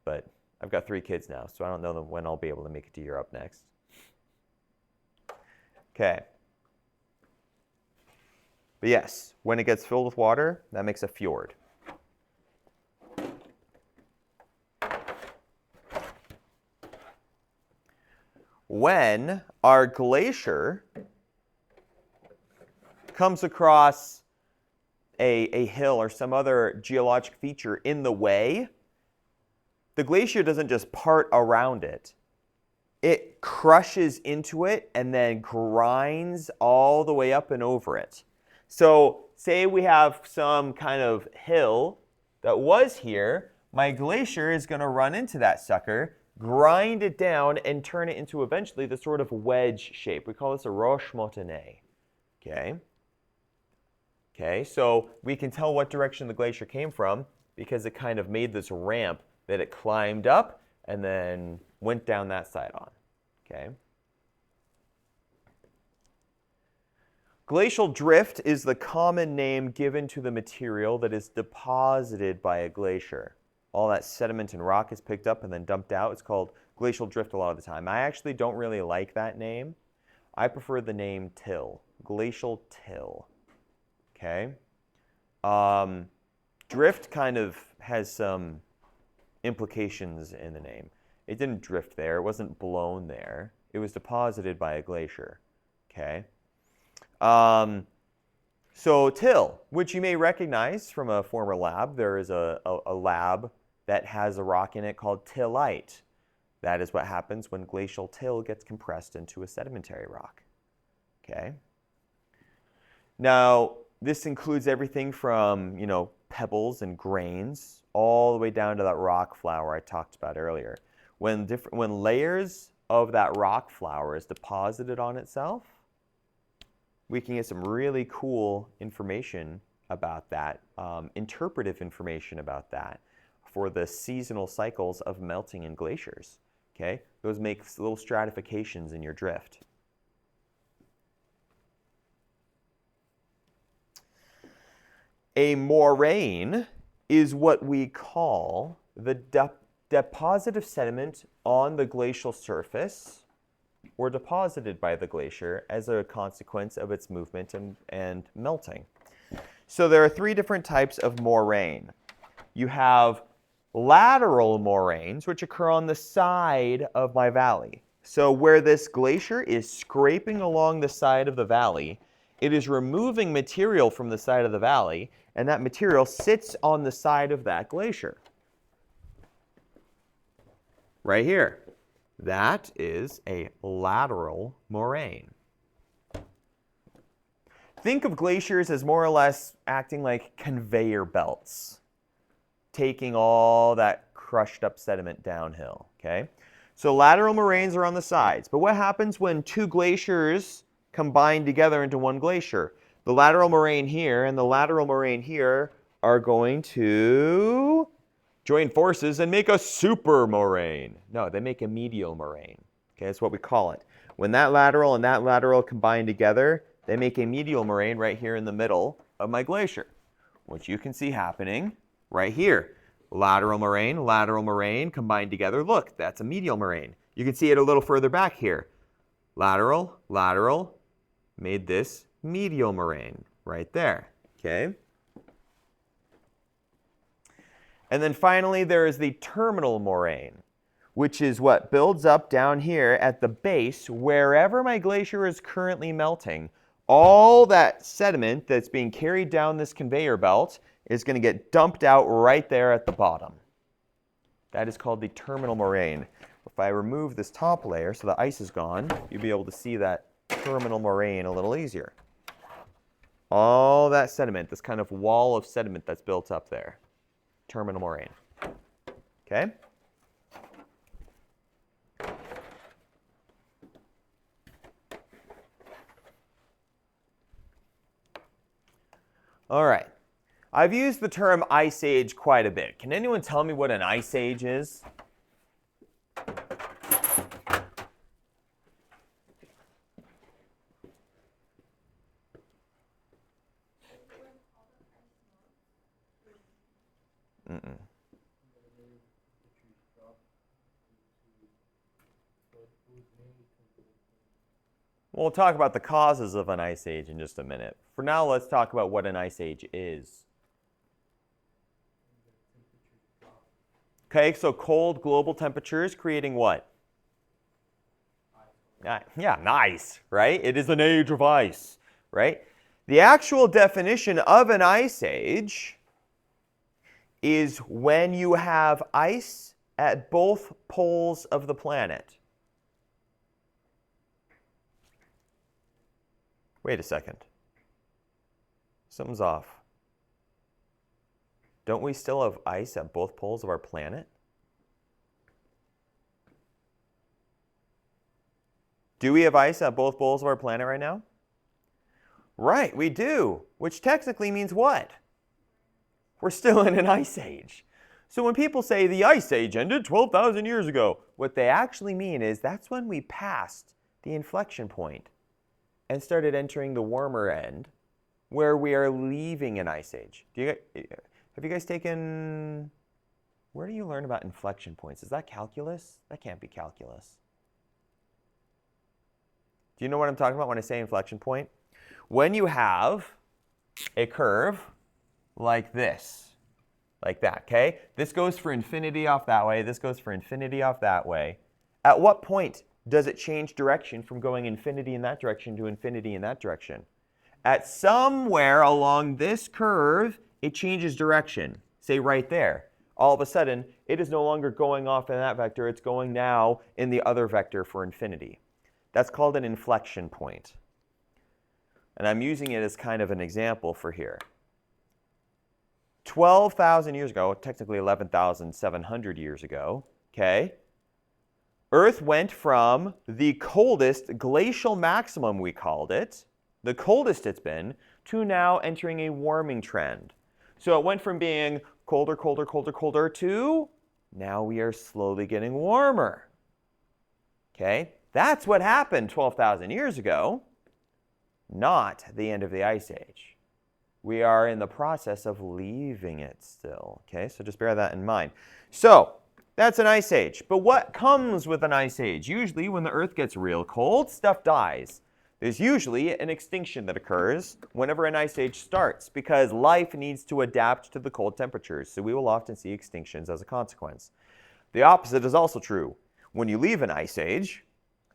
But I've got 3 kids now, so I don't know when I'll be able to make it to Europe next. Okay. But yes, when it gets filled with water, that makes a fjord. When our glacier comes across a hill or some other geologic feature in the way, the glacier doesn't just part around it. It crushes into it and then grinds all the way up and over it. So say we have some kind of hill that was here, my glacier is going to run into that sucker, grind it down, and turn it into eventually the sort of wedge shape. We call this a roche montagnée. Okay? Okay, so we can tell what direction the glacier came from because it kind of made this ramp that it climbed up and then went down that side on. Okay? Glacial drift is the common name given to the material that is deposited by a glacier. All that sediment and rock is picked up and then dumped out. It's called glacial drift a lot of the time. I actually don't really like that name. I prefer the name till, glacial till. Okay? Drift kind of has some implications in the name. It didn't drift there. It wasn't blown there. It was deposited by a glacier. Okay? So till, which you may recognize from a former lab, there is a lab that has a rock in it called tillite. That is what happens when glacial till gets compressed into a sedimentary rock. Okay? Now, this includes everything from, pebbles and grains all the way down to that rock flour I talked about earlier. When layers of that rock flour is deposited on itself, we can get some really cool information about that, interpretive information about that for the seasonal cycles of melting in glaciers. Okay? Those make little stratifications in your drift. A moraine is what we call the deposit of sediment on the glacial surface or deposited by the glacier as a consequence of its movement and melting. So there are three different types of moraine. You have lateral moraines, which occur on the side of my valley. So where this glacier is scraping along the side of the valley, it is removing material from the side of the valley, and that material sits on the side of that glacier. Right here. That is a lateral moraine. Think of glaciers as more or less acting like conveyor belts, taking all that crushed up sediment downhill, okay? So lateral moraines are on the sides, but what happens when two glaciers combine together into one glacier? The lateral moraine here and the lateral moraine here are going to join forces and make a super moraine. No, they make a medial moraine. Okay, that's what we call it. When that lateral and that lateral combine together, they make a medial moraine right here in the middle of my glacier, which you can see happening right here. Lateral moraine combined together. Look, that's a medial moraine. You can see it a little further back here. Lateral, made this medial moraine right there, okay? And then finally, there is the terminal moraine, which is what builds up down here at the base wherever my glacier is currently melting. All that sediment that's being carried down this conveyor belt is going to get dumped out right there at the bottom. That is called the terminal moraine. If I remove this top layer so the ice is gone, you'll be able to see that terminal moraine a little easier. All that sediment, this kind of wall of sediment that's built up there. Terminal moraine. Okay? All right. I've used the term ice age quite a bit. Can anyone tell me what an ice age is? Mm-mm. We'll talk about the causes of an ice age in just a minute. For now, let's talk about what an ice age is. Okay, so cold global temperatures creating what? Yeah, nice, right? It is an age of ice, right? The actual definition of an ice age is when you have ice at both poles of the planet. Wait a second. Something's off. Don't we still have ice at both poles of our planet? Do we have ice at both poles of our planet right now? Right, we do, which technically means what? We're still in an ice age. So when people say the ice age ended 12,000 years ago, what they actually mean is that's when we passed the inflection point and started entering the warmer end where we are leaving an ice age. Have you guys taken, where do you learn about inflection points? Is that calculus? That can't be calculus. Do you know what I'm talking about when I say inflection point? When you have a curve like this, like that, okay? This goes for infinity off that way, this goes for infinity off that way. At what point does it change direction from going infinity in that direction to infinity in that direction? At somewhere along this curve, it changes direction, say right there. all of a sudden, it is no longer going off in that vector. It's going now in the other vector for infinity. That's called an inflection point. And I'm using it as kind of an example for here. 12,000 years ago, technically 11,700 years ago, okay, Earth went from the coldest glacial maximum, we called it, the coldest it's been, to now entering a warming trend. So it went from being colder, colder, colder, colder to now we are slowly getting warmer. Okay, that's what happened 12,000 years ago, not the end of the Ice Age. We are in the process of leaving it still. Okay, so just bear that in mind. So that's an ice age. But what comes with an ice age? Usually when the Earth gets real cold, stuff dies. There's usually an extinction that occurs whenever an ice age starts because life needs to adapt to the cold temperatures. So we will often see extinctions as a consequence. The opposite is also true. When you leave an ice age,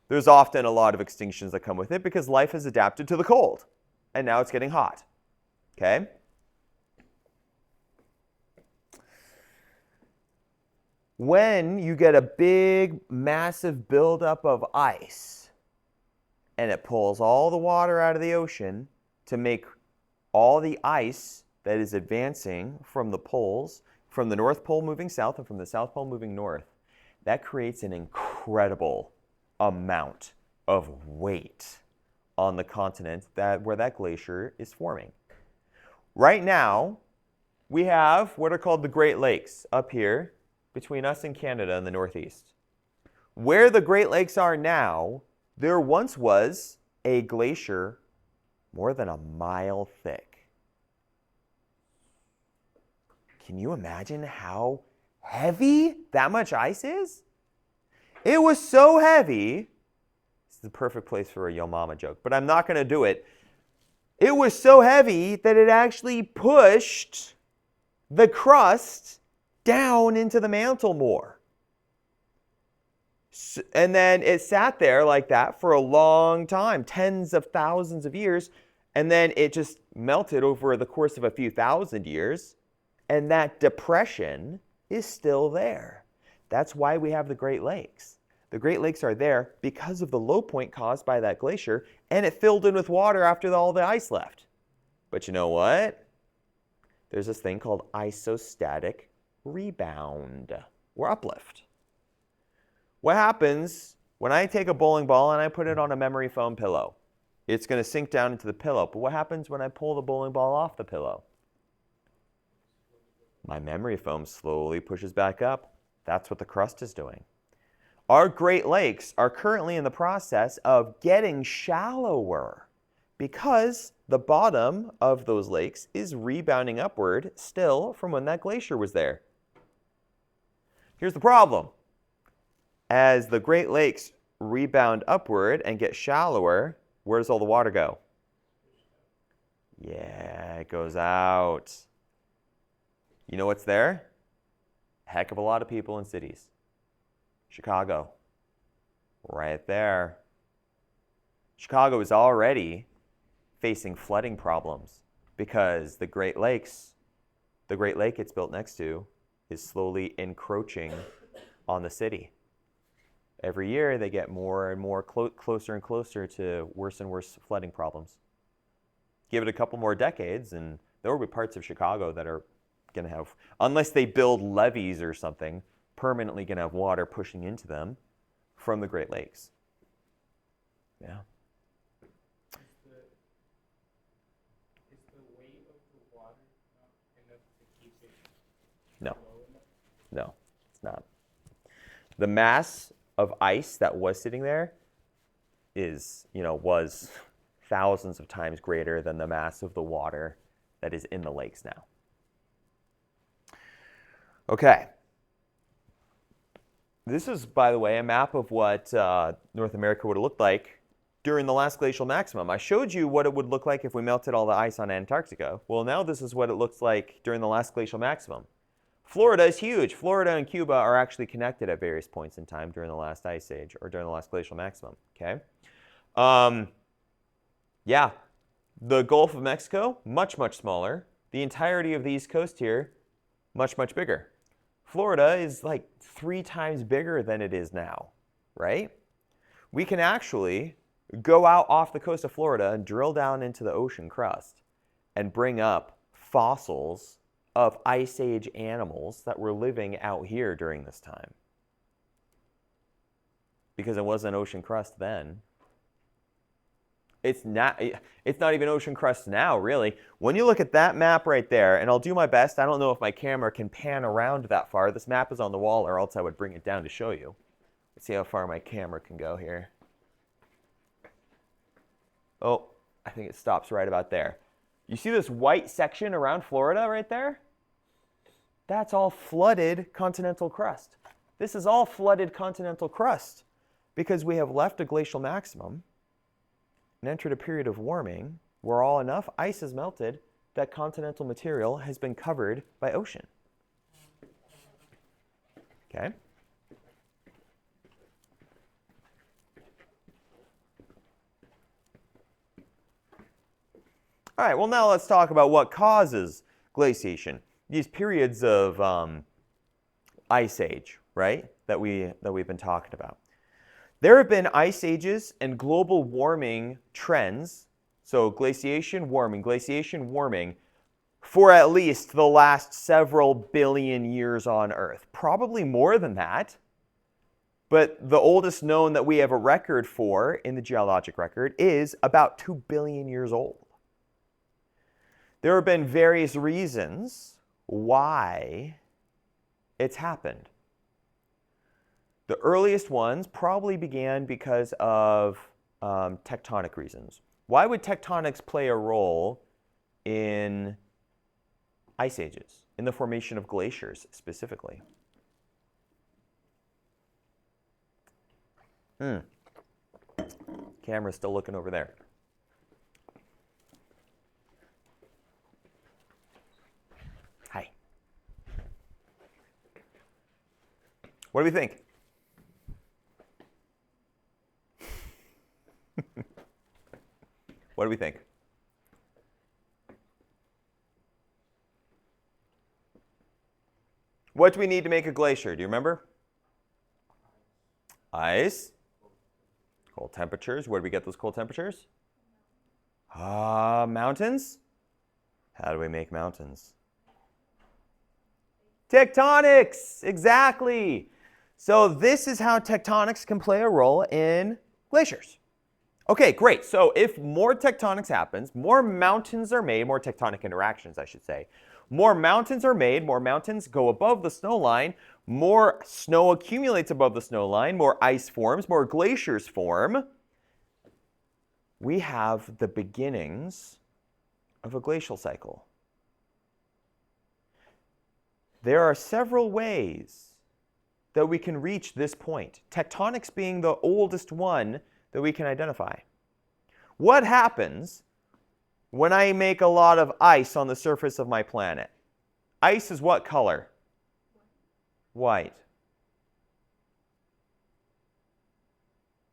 there's often a lot of extinctions that come with it because life has adapted to the cold. And now it's getting hot. Okay? When you get a big, massive buildup of ice and it pulls all the water out of the ocean to make all the ice that is advancing from the poles, from the North Pole moving south and from the South Pole moving north, that creates an incredible amount of weight on the continent where that glacier is forming. Right now, we have what are called the Great Lakes up here between us and Canada in the northeast. Where the Great Lakes are now, there once was a glacier more than a mile thick. Can you imagine how heavy that much ice is? It was so heavy. This is the perfect place for a Yo Mama joke, but I'm not going to do it. It was so heavy that it actually pushed the crust down into the mantle more. And then it sat there like that for a long time, tens of thousands of years, and then it just melted over the course of a few thousand years, and that depression is still there. That's why we have the Great Lakes. The Great Lakes are there because of the low point caused by that glacier, and it filled in with water after all the ice left. But you know what? There's this thing called isostatic rebound, or uplift. What happens when I take a bowling ball and I put it on a memory foam pillow? It's going to sink down into the pillow. But what happens when I pull the bowling ball off the pillow? My memory foam slowly pushes back up. That's what the crust is doing. Our Great Lakes are currently in the process of getting shallower because the bottom of those lakes is rebounding upward still from when that glacier was there. Here's the problem. As the Great Lakes rebound upward and get shallower, where does all the water go? Yeah, it goes out. You know what's there? A heck of a lot of people in cities. Chicago, right there. Chicago is already facing flooding problems because the Great Lake it's built next to is slowly encroaching on the city. Every year they get more and more closer and closer to worse and worse flooding problems. Give it a couple more decades and there will be parts of Chicago that are going to have, unless they build levees or something, permanently going to have water pushing into them from the Great Lakes. Yeah. Is the weight of the water not enough to keep it No. low enough? No, it's not. The mass of ice that was sitting there was thousands of times greater than the mass of the water that is in the lakes now. Okay. This is, by the way, a map of what North America would have looked like during the last glacial maximum. I showed you what it would look like if we melted all the ice on Antarctica. Well, now this is what it looks like during the last glacial maximum. Florida is huge. Florida and Cuba are actually connected at various points in time during the last ice age or during the last glacial maximum. Okay. Yeah, the Gulf of Mexico, much, much smaller. The entirety of the East Coast here, much, much bigger. Florida is like 3 times bigger than it is now, right? We can actually go out off the coast of Florida and drill down into the ocean crust and bring up fossils of Ice Age animals that were living out here during this time. Because it wasn't ocean crust then. It's not even ocean crust now, really. When you look at that map right there, and I'll do my best, I don't know if my camera can pan around that far. This map is on the wall, or else I would bring it down to show you. Let's see how far my camera can go here. Oh, I think it stops right about there. You see this white section around Florida right there? That's all flooded continental crust. This is all flooded continental crust because we have left a glacial maximum and entered a period of warming where all enough ice has melted that continental material has been covered by ocean. Okay? All right, well, now let's talk about what causes glaciation. These periods of ice age, right, that we've been talking about. There have been ice ages and global warming trends, so glaciation, warming, for at least the last several billion years on Earth. Probably more than that, but the oldest known that we have a record for in the geologic record is about 2 billion years old. There have been various reasons why it's happened. The earliest ones probably began because of tectonic reasons. Why would tectonics play a role in ice ages, in the formation of glaciers specifically? Camera's still looking over there. Hi. What do we think? What do we think? What do we need to make a glacier? Do you remember? Ice. Cold temperatures. Where do we get those cold temperatures? Mountains. How do we make mountains? Tectonics. Exactly. So this is how tectonics can play a role in glaciers. Okay, great. So if more tectonics happens, more mountains are made, more tectonic interactions, I should say. More mountains are made, more mountains go above the snow line, more snow accumulates above the snow line, more ice forms, more glaciers form. We have the beginnings of a glacial cycle. There are several ways that we can reach this point, tectonics being the oldest one that we can identify. What happens when I make a lot of ice on the surface of my planet? Ice is what color? White.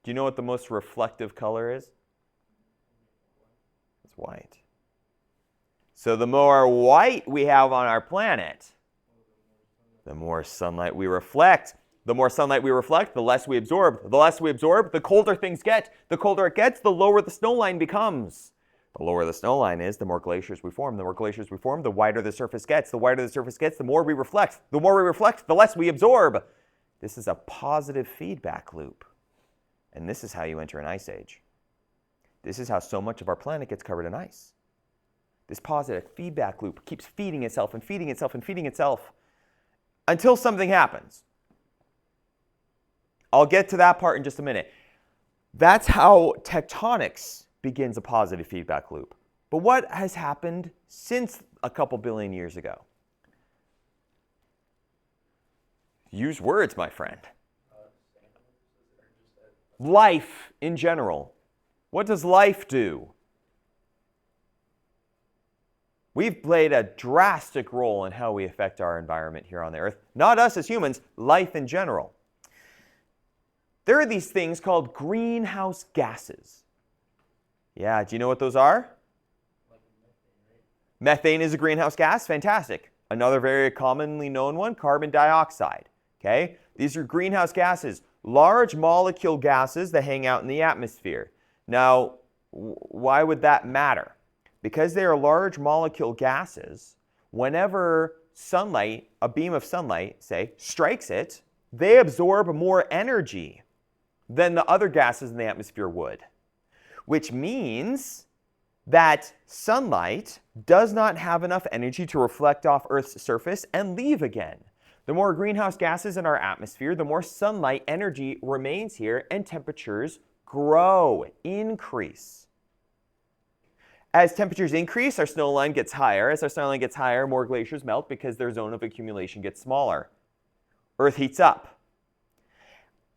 Do you know what the most reflective color is? It's white. So the more white we have on our planet, the more sunlight we reflect. The more sunlight we reflect, the less we absorb. The less we absorb, the colder things get. The colder it gets, the lower the snow line becomes. The lower the snow line is, the more glaciers we form. The more glaciers we form, the wider the surface gets. The wider the surface gets, the more we reflect. The more we reflect, the less we absorb. This is a positive feedback loop. And this is how you enter an ice age. This is how so much of our planet gets covered in ice. This positive feedback loop keeps feeding itself and feeding itself and feeding itself until something happens. I'll get to that part in just a minute. That's how tectonics begins a positive feedback loop. But what has happened since a couple billion years ago? Use words, my friend. Life in general. What does life do? We've played a drastic role in how we affect our environment here on the Earth. Not us as humans, life in general. There are these things called greenhouse gases. Yeah, do you know what those are? Methane is a greenhouse gas. Fantastic. Another very commonly known one, carbon dioxide. Okay? These are greenhouse gases, large molecule gases that hang out in the atmosphere. Now, why would that matter? Because they are large molecule gases, whenever sunlight, a beam of sunlight, say, strikes it, they absorb more energy than the other gases in the atmosphere would, which means that sunlight does not have enough energy to reflect off Earth's surface and leave again. The more greenhouse gases in our atmosphere, the more sunlight energy remains here and temperatures grow, increase. As temperatures increase, our snow line gets higher. As our snow line gets higher, more glaciers melt because their zone of accumulation gets smaller. Earth heats up.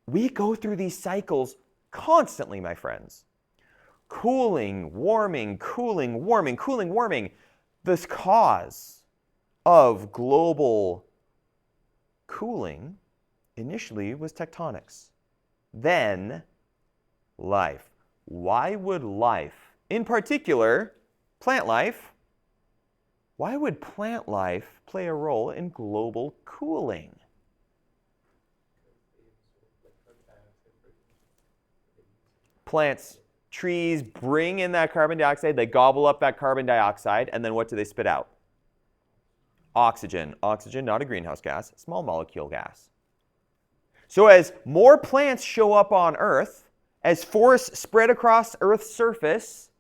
We go through these cycles constantly, my friends. Cooling, warming, cooling, warming, cooling, warming. This cause of global cooling initially was tectonics. Then life. Why would life, in particular plant life, why would plant life play a role in global cooling? Plants, trees bring in that carbon dioxide, they gobble up that carbon dioxide, and then what do they spit out? Oxygen. Oxygen, not a greenhouse gas, small molecule gas. So as more plants show up on Earth, as forests spread across Earth's surface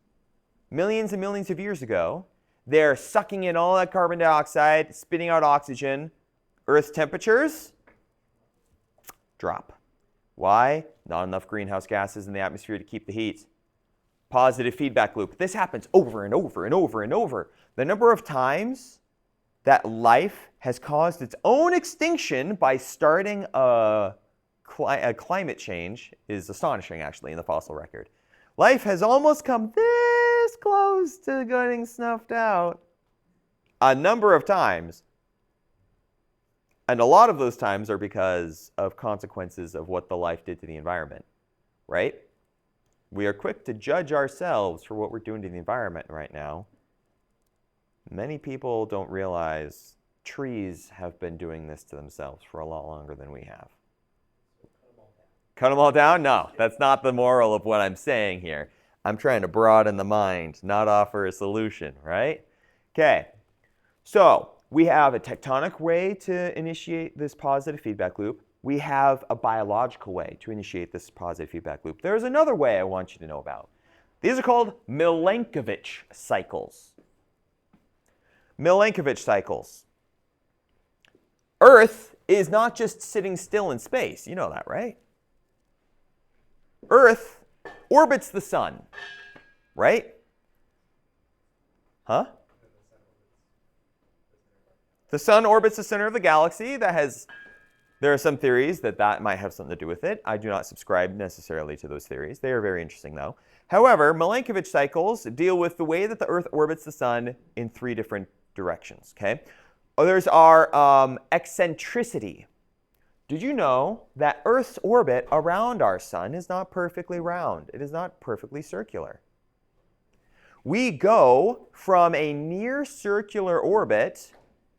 millions and millions of years ago, they're sucking in all that carbon dioxide, spitting out oxygen. Earth's temperatures drop. Why? Not enough greenhouse gases in the atmosphere to keep the heat. Positive feedback loop. This happens over and over and over and over. The number of times that life has caused its own extinction by starting a climate change is astonishing, actually, in the fossil record. Life has almost come this close to getting snuffed out a number of times. And a lot of those times are because of consequences of what the life did to the environment, right? We are quick to judge ourselves for what we're doing to the environment right now. Many people don't realize trees have been doing this to themselves for a lot longer than we have. Cut them all down? No, that's not the moral of what I'm saying here. I'm trying to broaden the mind, not offer a solution, right? Okay, so we have a tectonic way to initiate this positive feedback loop. We have a biological way to initiate this positive feedback loop. There's another way I want you to know about. These are called Milankovitch cycles. Milankovitch cycles. Earth is not just sitting still in space. You know that, right? Earth orbits the sun, right? Huh? The sun orbits the center of the galaxy. There are some theories that might have something to do with it. I do not subscribe necessarily to those theories. They are very interesting, though. However, Milankovitch cycles deal with the way that the Earth orbits the sun in 3 different directions, okay? Others are eccentricity. Did you know that Earth's orbit around our sun is not perfectly round? It is not perfectly circular. We go from a near circular orbit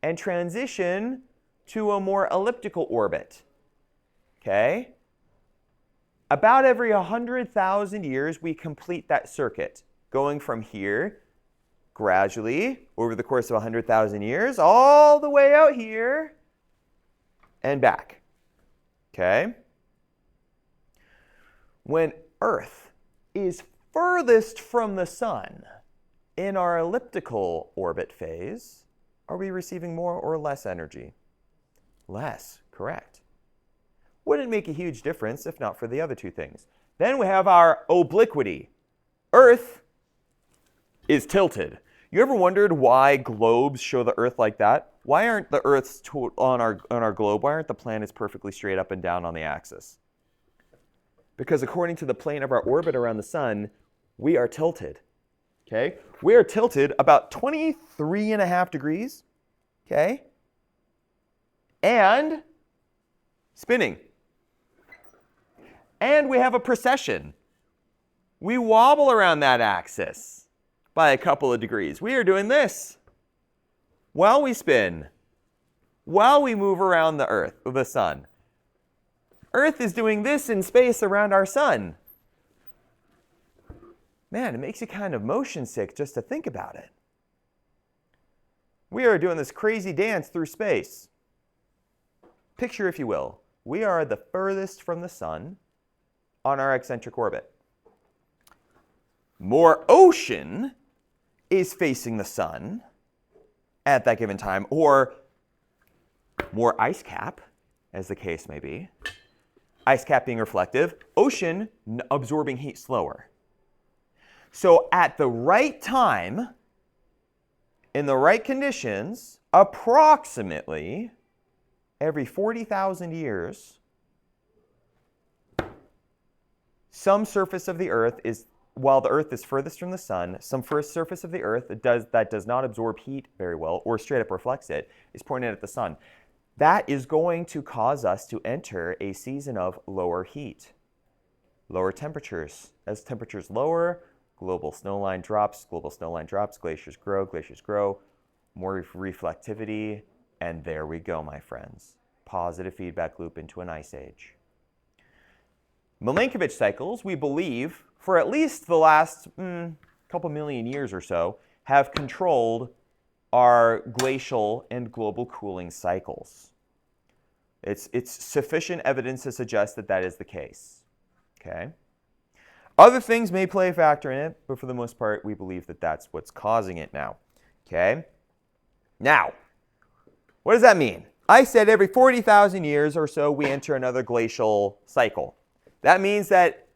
and transition to a more elliptical orbit, okay? About every 100,000 years, we complete that circuit, going from here, gradually, over the course of 100,000 years, all the way out here, and back, okay? When Earth is furthest from the sun in our elliptical orbit phase, are we receiving more or less energy? Less, correct. Wouldn't make a huge difference if not for the other 2 things. Then we have our obliquity. Earth is tilted. You ever wondered why globes show the Earth like that? Why aren't the Earths on our globe, why aren't the planets perfectly straight up and down on the axis? Because according to the plane of our orbit around the sun, we are tilted. Okay? We are tilted about 23.5 degrees. Okay? And spinning. And we have a precession. We wobble around that axis by a couple of degrees. We are doing this while we spin. while we move around the sun. Earth is doing this in space around our sun. Man, it makes you kind of motion sick just to think about it. We are doing this crazy dance through space. Picture, if you will, we are the furthest from the sun on our eccentric orbit. More ocean is facing the sun at that given time, or more ice cap, as the case may be. Ice cap being reflective, ocean absorbing heat slower. So at the right time, in the right conditions, approximately every 40,000 years, some surface of the Earth is, while the Earth is furthest from the sun, some first surface of the Earth that does not absorb heat very well or straight up reflects it is pointed at the sun. That is going to cause us to enter a season of lower heat, lower temperatures. As temperatures lower, global snowline drops, glaciers grow, more reflectivity, and there we go, my friends. Positive feedback loop into an ice age. Milankovitch cycles, we believe, for at least the last couple million years or so, have controlled our glacial and global cooling cycles. It's sufficient evidence to suggest that that is the case. Okay? Other things may play a factor in it, but for the most part, we believe that that's what's causing it now. Okay? Now, what does that mean? I said every 40,000 years or so, we enter another glacial cycle. That means that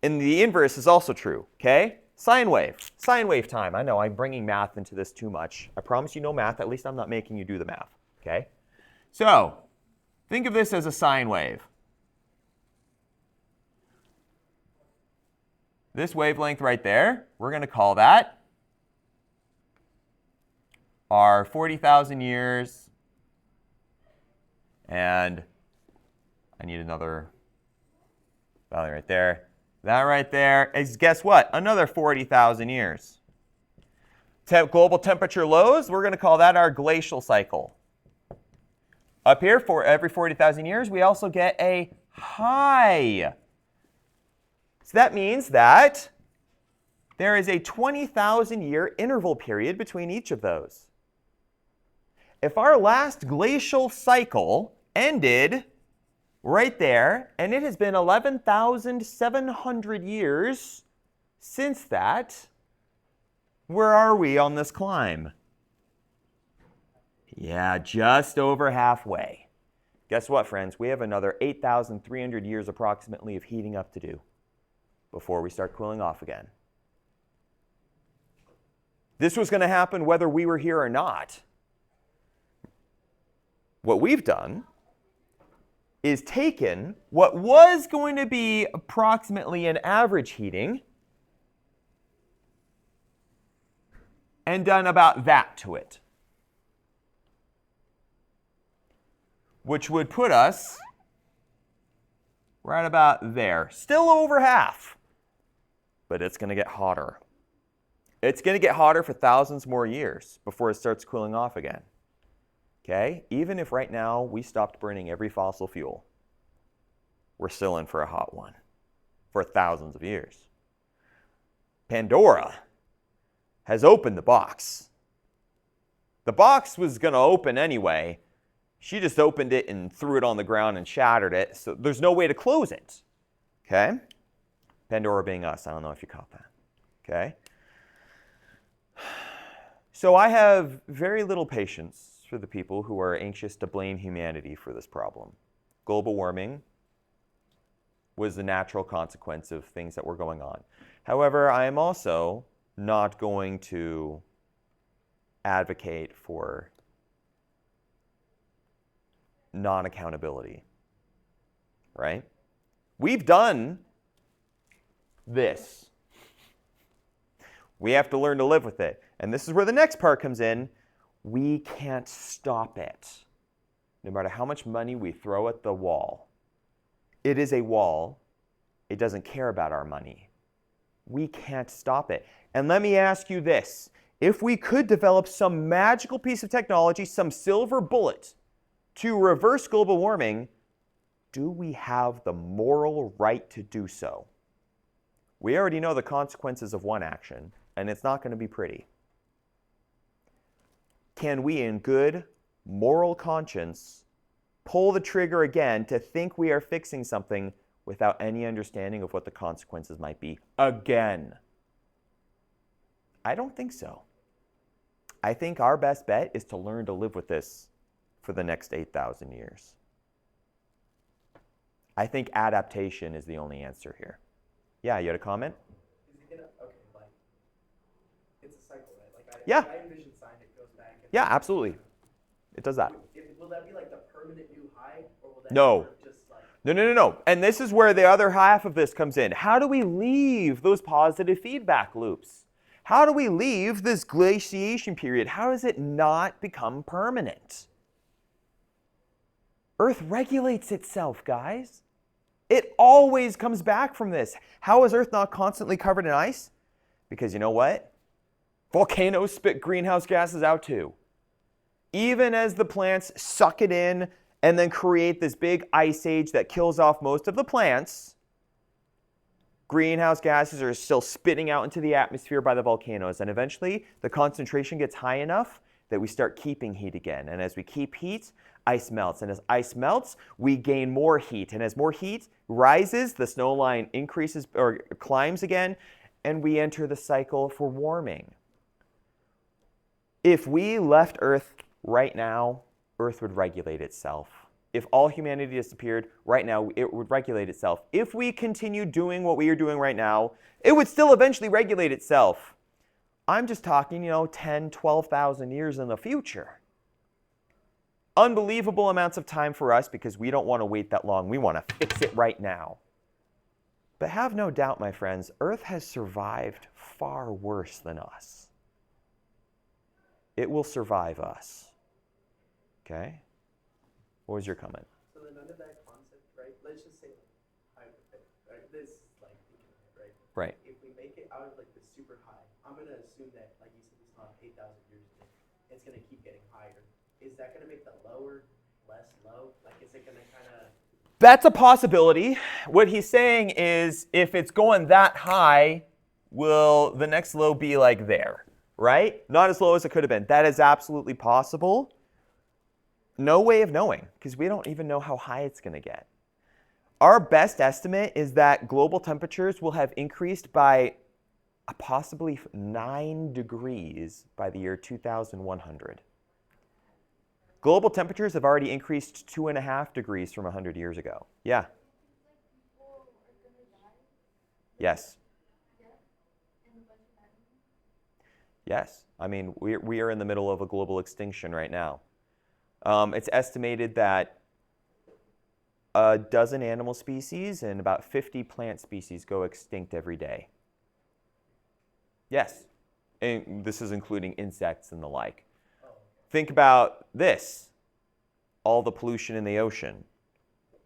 in the inverse is also true. Okay? Sine wave time. I know I'm bringing math into this too much. I promise you no math. At least I'm not making you do the math. Okay? So, think of this as a sine wave. This wavelength right there, we're going to call that our 40,000 years. And I need another value right there. That right there is, guess what? Another 40,000 years. Global temperature lows, we're going to call that our glacial cycle. Up here, for every 40,000 years, we also get a high. So that means that there is a 20,000 year interval period between each of those. If our last glacial cycle ended right there, and it has been 11,700 years since that, where are we on this climb? Yeah, just over halfway. Guess what, friends? We have another 8,300 years approximately of heating up to do before we start cooling off again. This was going to happen whether we were here or not. What we've done is taken what was going to be approximately an average heating and done about that to it, which would put us right about there. Still over half, but it's going to get hotter. It's going to get hotter for thousands more years before it starts cooling off again. Okay? Even if right now we stopped burning every fossil fuel, we're still in for a hot one for thousands of years. Pandora has opened the box. The box was going to open anyway. She just opened it and threw it on the ground and shattered it, so there's no way to close it. Okay? Pandora being us. I don't know if you caught that. Okay? So I have very little patience for the people who are anxious to blame humanity for this problem. Global warming was the natural consequence of things that were going on. However, I am also not going to advocate for non-accountability, right? We've done this. We have to learn to live with it. And this is where the next part comes in. We can't stop it, no matter how much money we throw at the wall. It is a wall. It doesn't care about our money. We can't stop it. And let me ask you this. If we could develop some magical piece of technology, some silver bullet to reverse global warming, do we have the moral right to do so? We already know the consequences of one action, and it's not going to be pretty. Can we, in good moral conscience, pull the trigger again to think we are fixing something without any understanding of what the consequences might be again? I don't think so. I think our best bet is to learn to live with this for the next 8,000 years. I think adaptation is the only answer here. Yeah, you had a comment? Is it gonna, okay, like, it's a cycle, right? Like, Yeah. I envision sign it goes back. And Yeah, absolutely. It does that. Will that be like the permanent new high, or will that No. be sort of just like? No. And this is where the other half of this comes in. How do we leave those positive feedback loops? How do we leave this glaciation period? How does it not become permanent? Earth regulates itself, guys. It always comes back from this. How is Earth not constantly covered in ice? Because you know what? Volcanoes spit greenhouse gases out too. Even as the plants suck it in and then create this big ice age that kills off most of the plants, greenhouse gases are still spitting out into the atmosphere by the volcanoes. And eventually, the concentration gets high enough that we start keeping heat again. And as we keep heat, ice melts. And as ice melts, we gain more heat. And as more heat rises, the snow line increases or climbs again, and we enter the cycle for warming. If we left Earth right now, Earth would regulate itself. If all humanity disappeared right now, it would regulate itself. If we continue doing what we are doing right now, it would still eventually regulate itself. I'm just talking, 10, 12,000 years in the future. Unbelievable amounts of time for us because we don't want to wait that long. We want to fix it right now. But have no doubt, my friends, Earth has survived far worse than us. It will survive us. Okay? What was your comment? So then under that concept, right? Let's just say, right? This like thinking, right? Right. If we make it out of like the super high, I'm gonna assume that, like you said, it's not 8,000 years ago. It's gonna keep getting higher. Is that gonna make the lower less low? Like, is it gonna kind of? That's a possibility. What he's saying is if it's going that high, will the next low be like there, right? Not as low as it could have been. That is absolutely possible. No way of knowing because we don't even know how high it's going to get. Our best estimate is that global temperatures will have increased by possibly 9 degrees by the year 2100. Global temperatures have already increased 2.5 degrees from 100 years ago. Yeah? Yes. Yes. I mean, we are in the middle of a global extinction right now. It's estimated that a dozen animal species and about 50 plant species go extinct every day. Yes. And this is including insects and the like. Think about this. All the pollution in the ocean.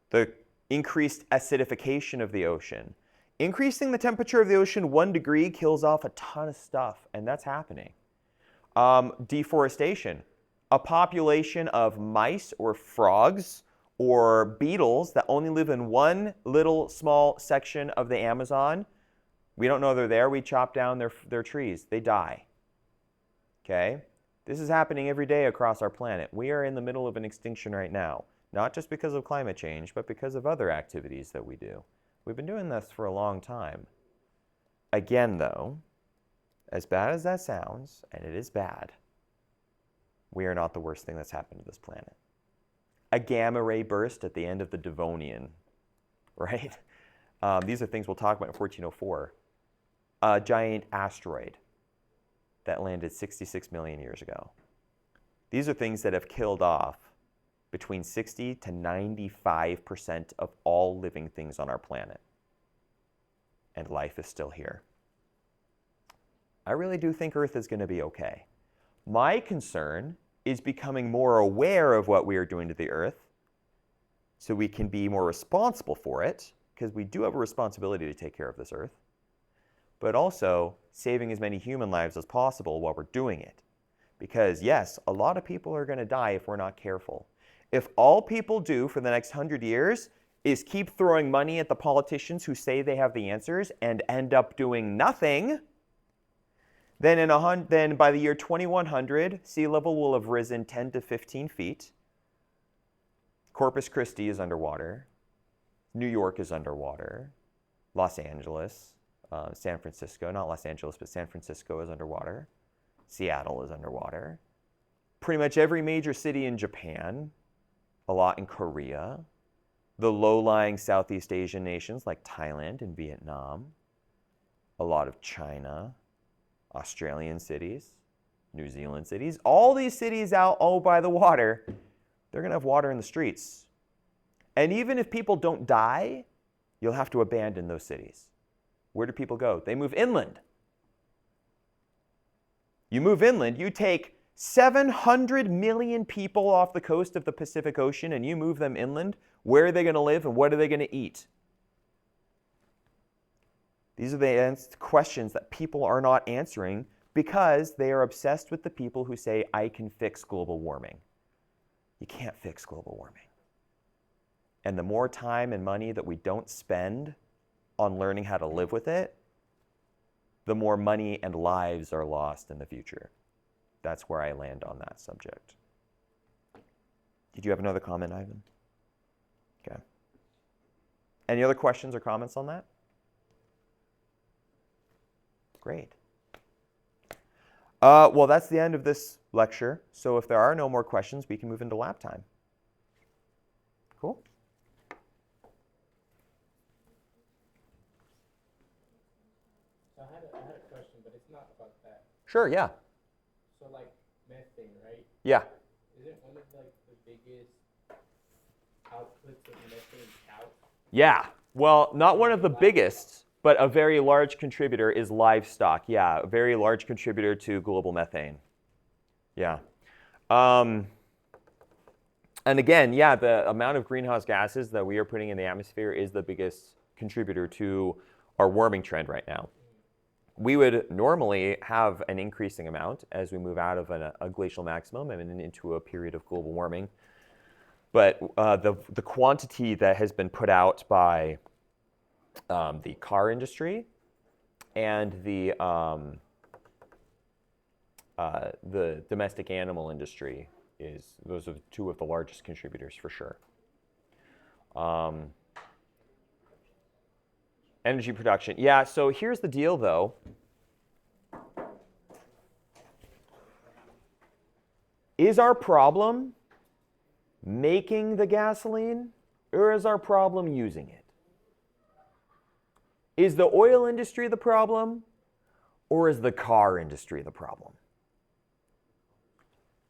The increased acidification of the ocean. Increasing the temperature of the ocean 1 degree kills off a ton of stuff, and that's happening. Deforestation. A population of mice or frogs or beetles that only live in one little small section of the Amazon. We don't know they're there. We chop down their trees. They die. Okay? This is happening every day across our planet. We are in the middle of an extinction right now, not just because of climate change, but because of other activities that we do. We've been doing this for a long time. Again, though, as bad as that sounds, and it is bad, we are not the worst thing that's happened to this planet. A gamma ray burst at the end of the Devonian, right? These are things we'll talk about in 1404. A giant asteroid that landed 66 million years ago. These are things that have killed off between 60 to 95% of all living things on our planet. And life is still here. I really do think Earth is going to be okay. My concern is becoming more aware of what we are doing to the Earth so we can be more responsible for it, because we do have a responsibility to take care of this Earth, but also saving as many human lives as possible while we're doing it. Because yes, a lot of people are going to die if we're not careful. If all people do for the next 100 years is keep throwing money at the politicians who say they have the answers and end up doing nothing, then by the year 2100, sea level will have risen 10 to 15 feet. Corpus Christi is underwater. New York is underwater. Los Angeles, San Francisco, not Los Angeles, but San Francisco is underwater. Seattle is underwater. Pretty much every major city in Japan, a lot in Korea, the low-lying Southeast Asian nations like Thailand and Vietnam, a lot of China, Australian cities, New Zealand cities, all these cities out by the water, they're going to have water in the streets. And even if people don't die, you'll have to abandon those cities. Where do people go? They move inland. You move inland, you take 700 million people off the coast of the Pacific Ocean and you move them inland. Where are they going to live and what are they going to eat? These are the questions that people are not answering because they are obsessed with the people who say, I can fix global warming. You can't fix global warming. And the more time and money that we don't spend on learning how to live with it, the more money and lives are lost in the future. That's where I land on that subject. Did you have another comment, Ivan? Okay. Any other questions or comments on that? Great. Well, that's the end of this lecture. So if there are no more questions, we can move into lab time. Cool. So I had a question, but it's not about that. Sure, yeah. So like methane, right? Yeah. Isn't one of like the biggest outputs of methane cows? Yeah. Well, not one of the biggest, but a very large contributor is livestock. Yeah, a very large contributor to global methane. Yeah. And again, yeah, the amount of greenhouse gases that we are putting in the atmosphere is the biggest contributor to our warming trend right now. We would normally have an increasing amount as we move out of a glacial maximum and into a period of global warming. But the quantity that has been put out by the car industry and the domestic animal industry those are two of the largest contributors for sure. Energy production. Yeah, so here's the deal though. Is our problem making the gasoline or is our problem using it? Is the oil industry the problem or is the car industry the problem?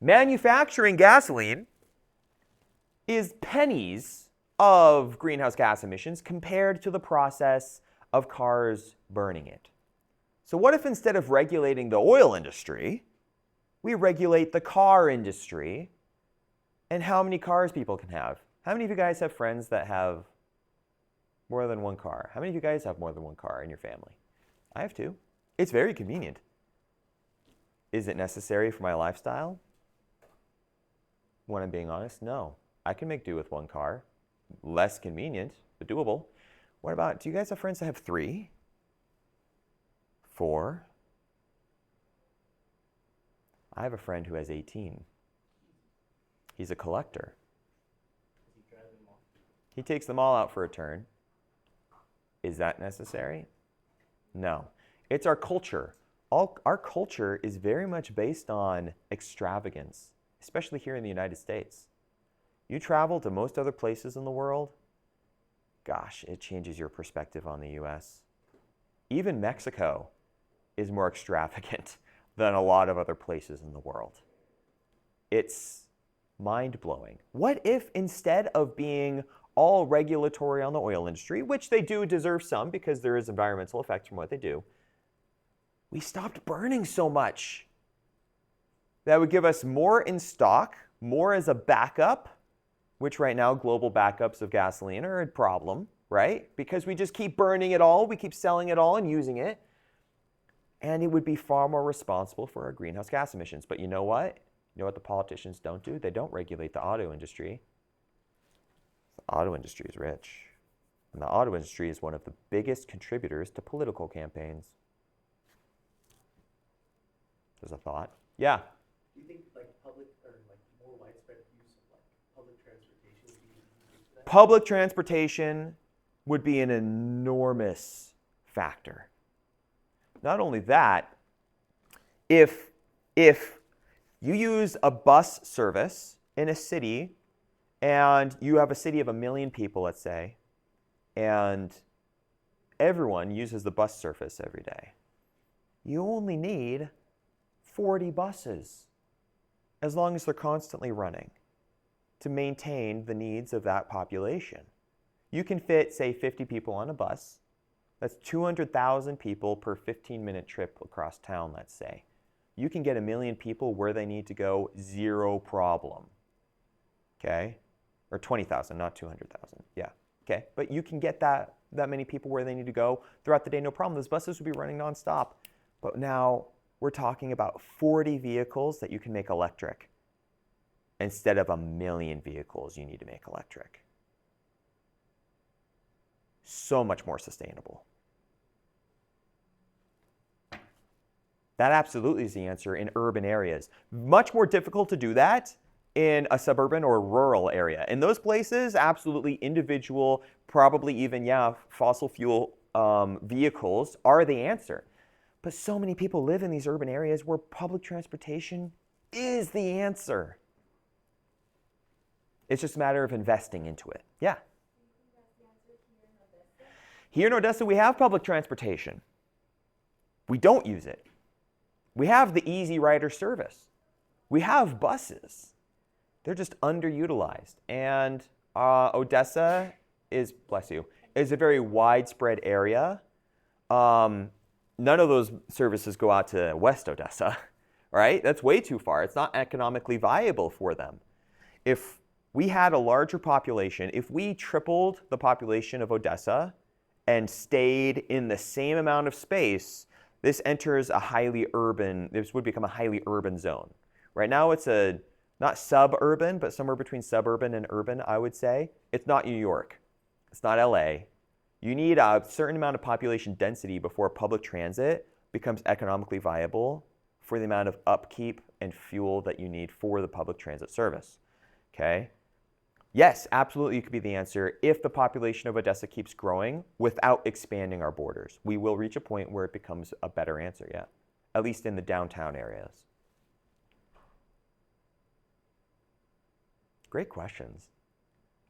Manufacturing gasoline is pennies of greenhouse gas emissions compared to the process of cars burning it. So what if instead of regulating the oil industry, we regulate the car industry and how many cars people can have? How many of you guys have friends that have more than one car? How many of you guys have more than one car in your family? I have two. It's very convenient. Is it necessary for my lifestyle? When I'm being honest, no. I can make do with one car. Less convenient, but doable. What about, do you guys have friends that have 3? 4? I have a friend who has 18. He's a collector. Does he drive them all? He takes them all out for a turn. Is that necessary? No. It's our culture. Our culture is very much based on extravagance, especially here in the United States. You travel to most other places in the world, gosh, it changes your perspective on the US. Even Mexico is more extravagant than a lot of other places in the world. It's mind-blowing. What if instead of being all regulatory on the oil industry, which they do deserve some because there is environmental effects from what they do, we stopped burning so much? That would give us more in stock, more as a backup, which right now global backups of gasoline are a problem, right? Because we just keep burning it all, we keep selling it all and using it. And it would be far more responsible for our greenhouse gas emissions. But you know what? You know what the politicians don't do? They don't regulate the auto industry. The auto industry is rich. And the auto industry is one of the biggest contributors to political campaigns. There's a thought. Yeah. Do you think like public or like more widespread use of like public transportation would be used for that? Public transportation would be an enormous factor. Not only that, if you use a bus service in a city and you have a city of 1 million people, let's say, and everyone uses the bus service every day, you only need 40 buses, as long as they're constantly running, to maintain the needs of that population. You can fit, say, 50 people on a bus. That's 200,000 people per 15-minute trip across town, let's say. You can get 1 million people where they need to go, zero problem. Okay? Or 20,000, not 200,000. Yeah. Okay? But you can get that many people where they need to go throughout the day, no problem. Those buses would be running nonstop. But now we're talking about 40 vehicles that you can make electric instead of 1 million vehicles you need to make electric. So much more sustainable. That absolutely is the answer in urban areas. Much more difficult to do that in a suburban or rural area. In those places, absolutely individual, probably even, fossil fuel vehicles are the answer. But so many people live in these urban areas where public transportation is the answer. It's just a matter of investing into it. Yeah. Here in Odessa, we have public transportation. We don't use it. We have the Easy Rider service. We have buses. They're just underutilized. And Odessa is, bless you, is a very widespread area. None of those services go out to West Odessa, right? That's way too far. It's not economically viable for them. If we had a larger population, if we tripled the population of Odessa and stayed in the same amount of space, this would become a highly urban zone. Right now it's not suburban, but somewhere between suburban and urban, I would say. It's not New York. It's not LA. You need a certain amount of population density before public transit becomes economically viable for the amount of upkeep and fuel that you need for the public transit service. Okay? Yes, absolutely, it could be the answer if the population of Odessa keeps growing without expanding our borders. We will reach a point where it becomes a better answer, yeah. At least in the downtown areas. Great questions.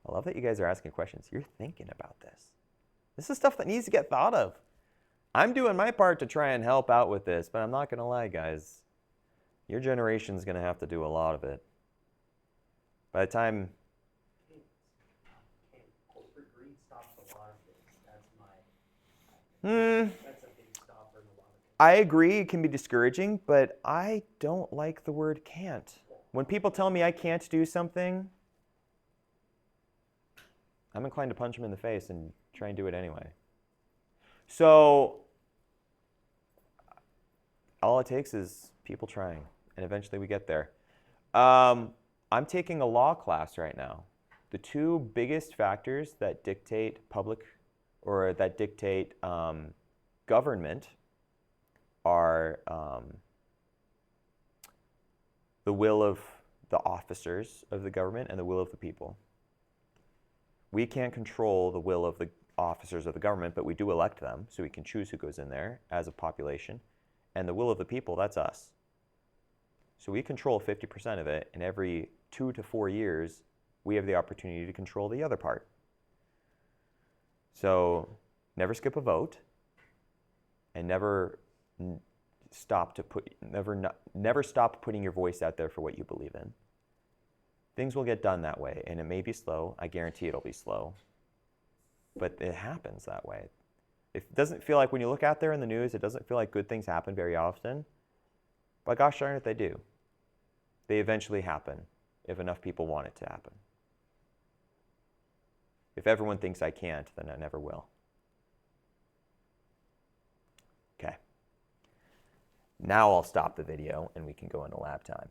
I love that you guys are asking questions. You're thinking about this. This is stuff that needs to get thought of. I'm doing my part to try and help out with this, but I'm not going to lie, guys. Your generation's going to have to do a lot of it. By the time... Corporate greed stops a lot of things. That's a big stopper in a lot of things. I agree, it can be discouraging, but I don't like the word can't. When people tell me I can't do something, I'm inclined to punch them in the face and try and do it anyway. So all it takes is people trying, and eventually we get there. I'm taking a law class right now. The two biggest factors that dictate government are the will of the officers of the government and the will of the people. We can't control the will of the officers of the government, but we do elect them, so we can choose who goes in there as a population. And the will of the people, that's us. So we control 50% of it, and every 2 to 4 years, we have the opportunity to control the other part. So never skip a vote, and never stop putting your voice out there for what you believe in. Things will get done that way, and it may be slow. I guarantee it'll be slow, but it happens that way. It doesn't feel like, when you look out there in the news, it doesn't feel like good things happen very often. But gosh darn it, they do. They eventually happen if enough people want it to happen. If everyone thinks I can't, then I never will. Okay. Now I'll stop the video and we can go into lab time.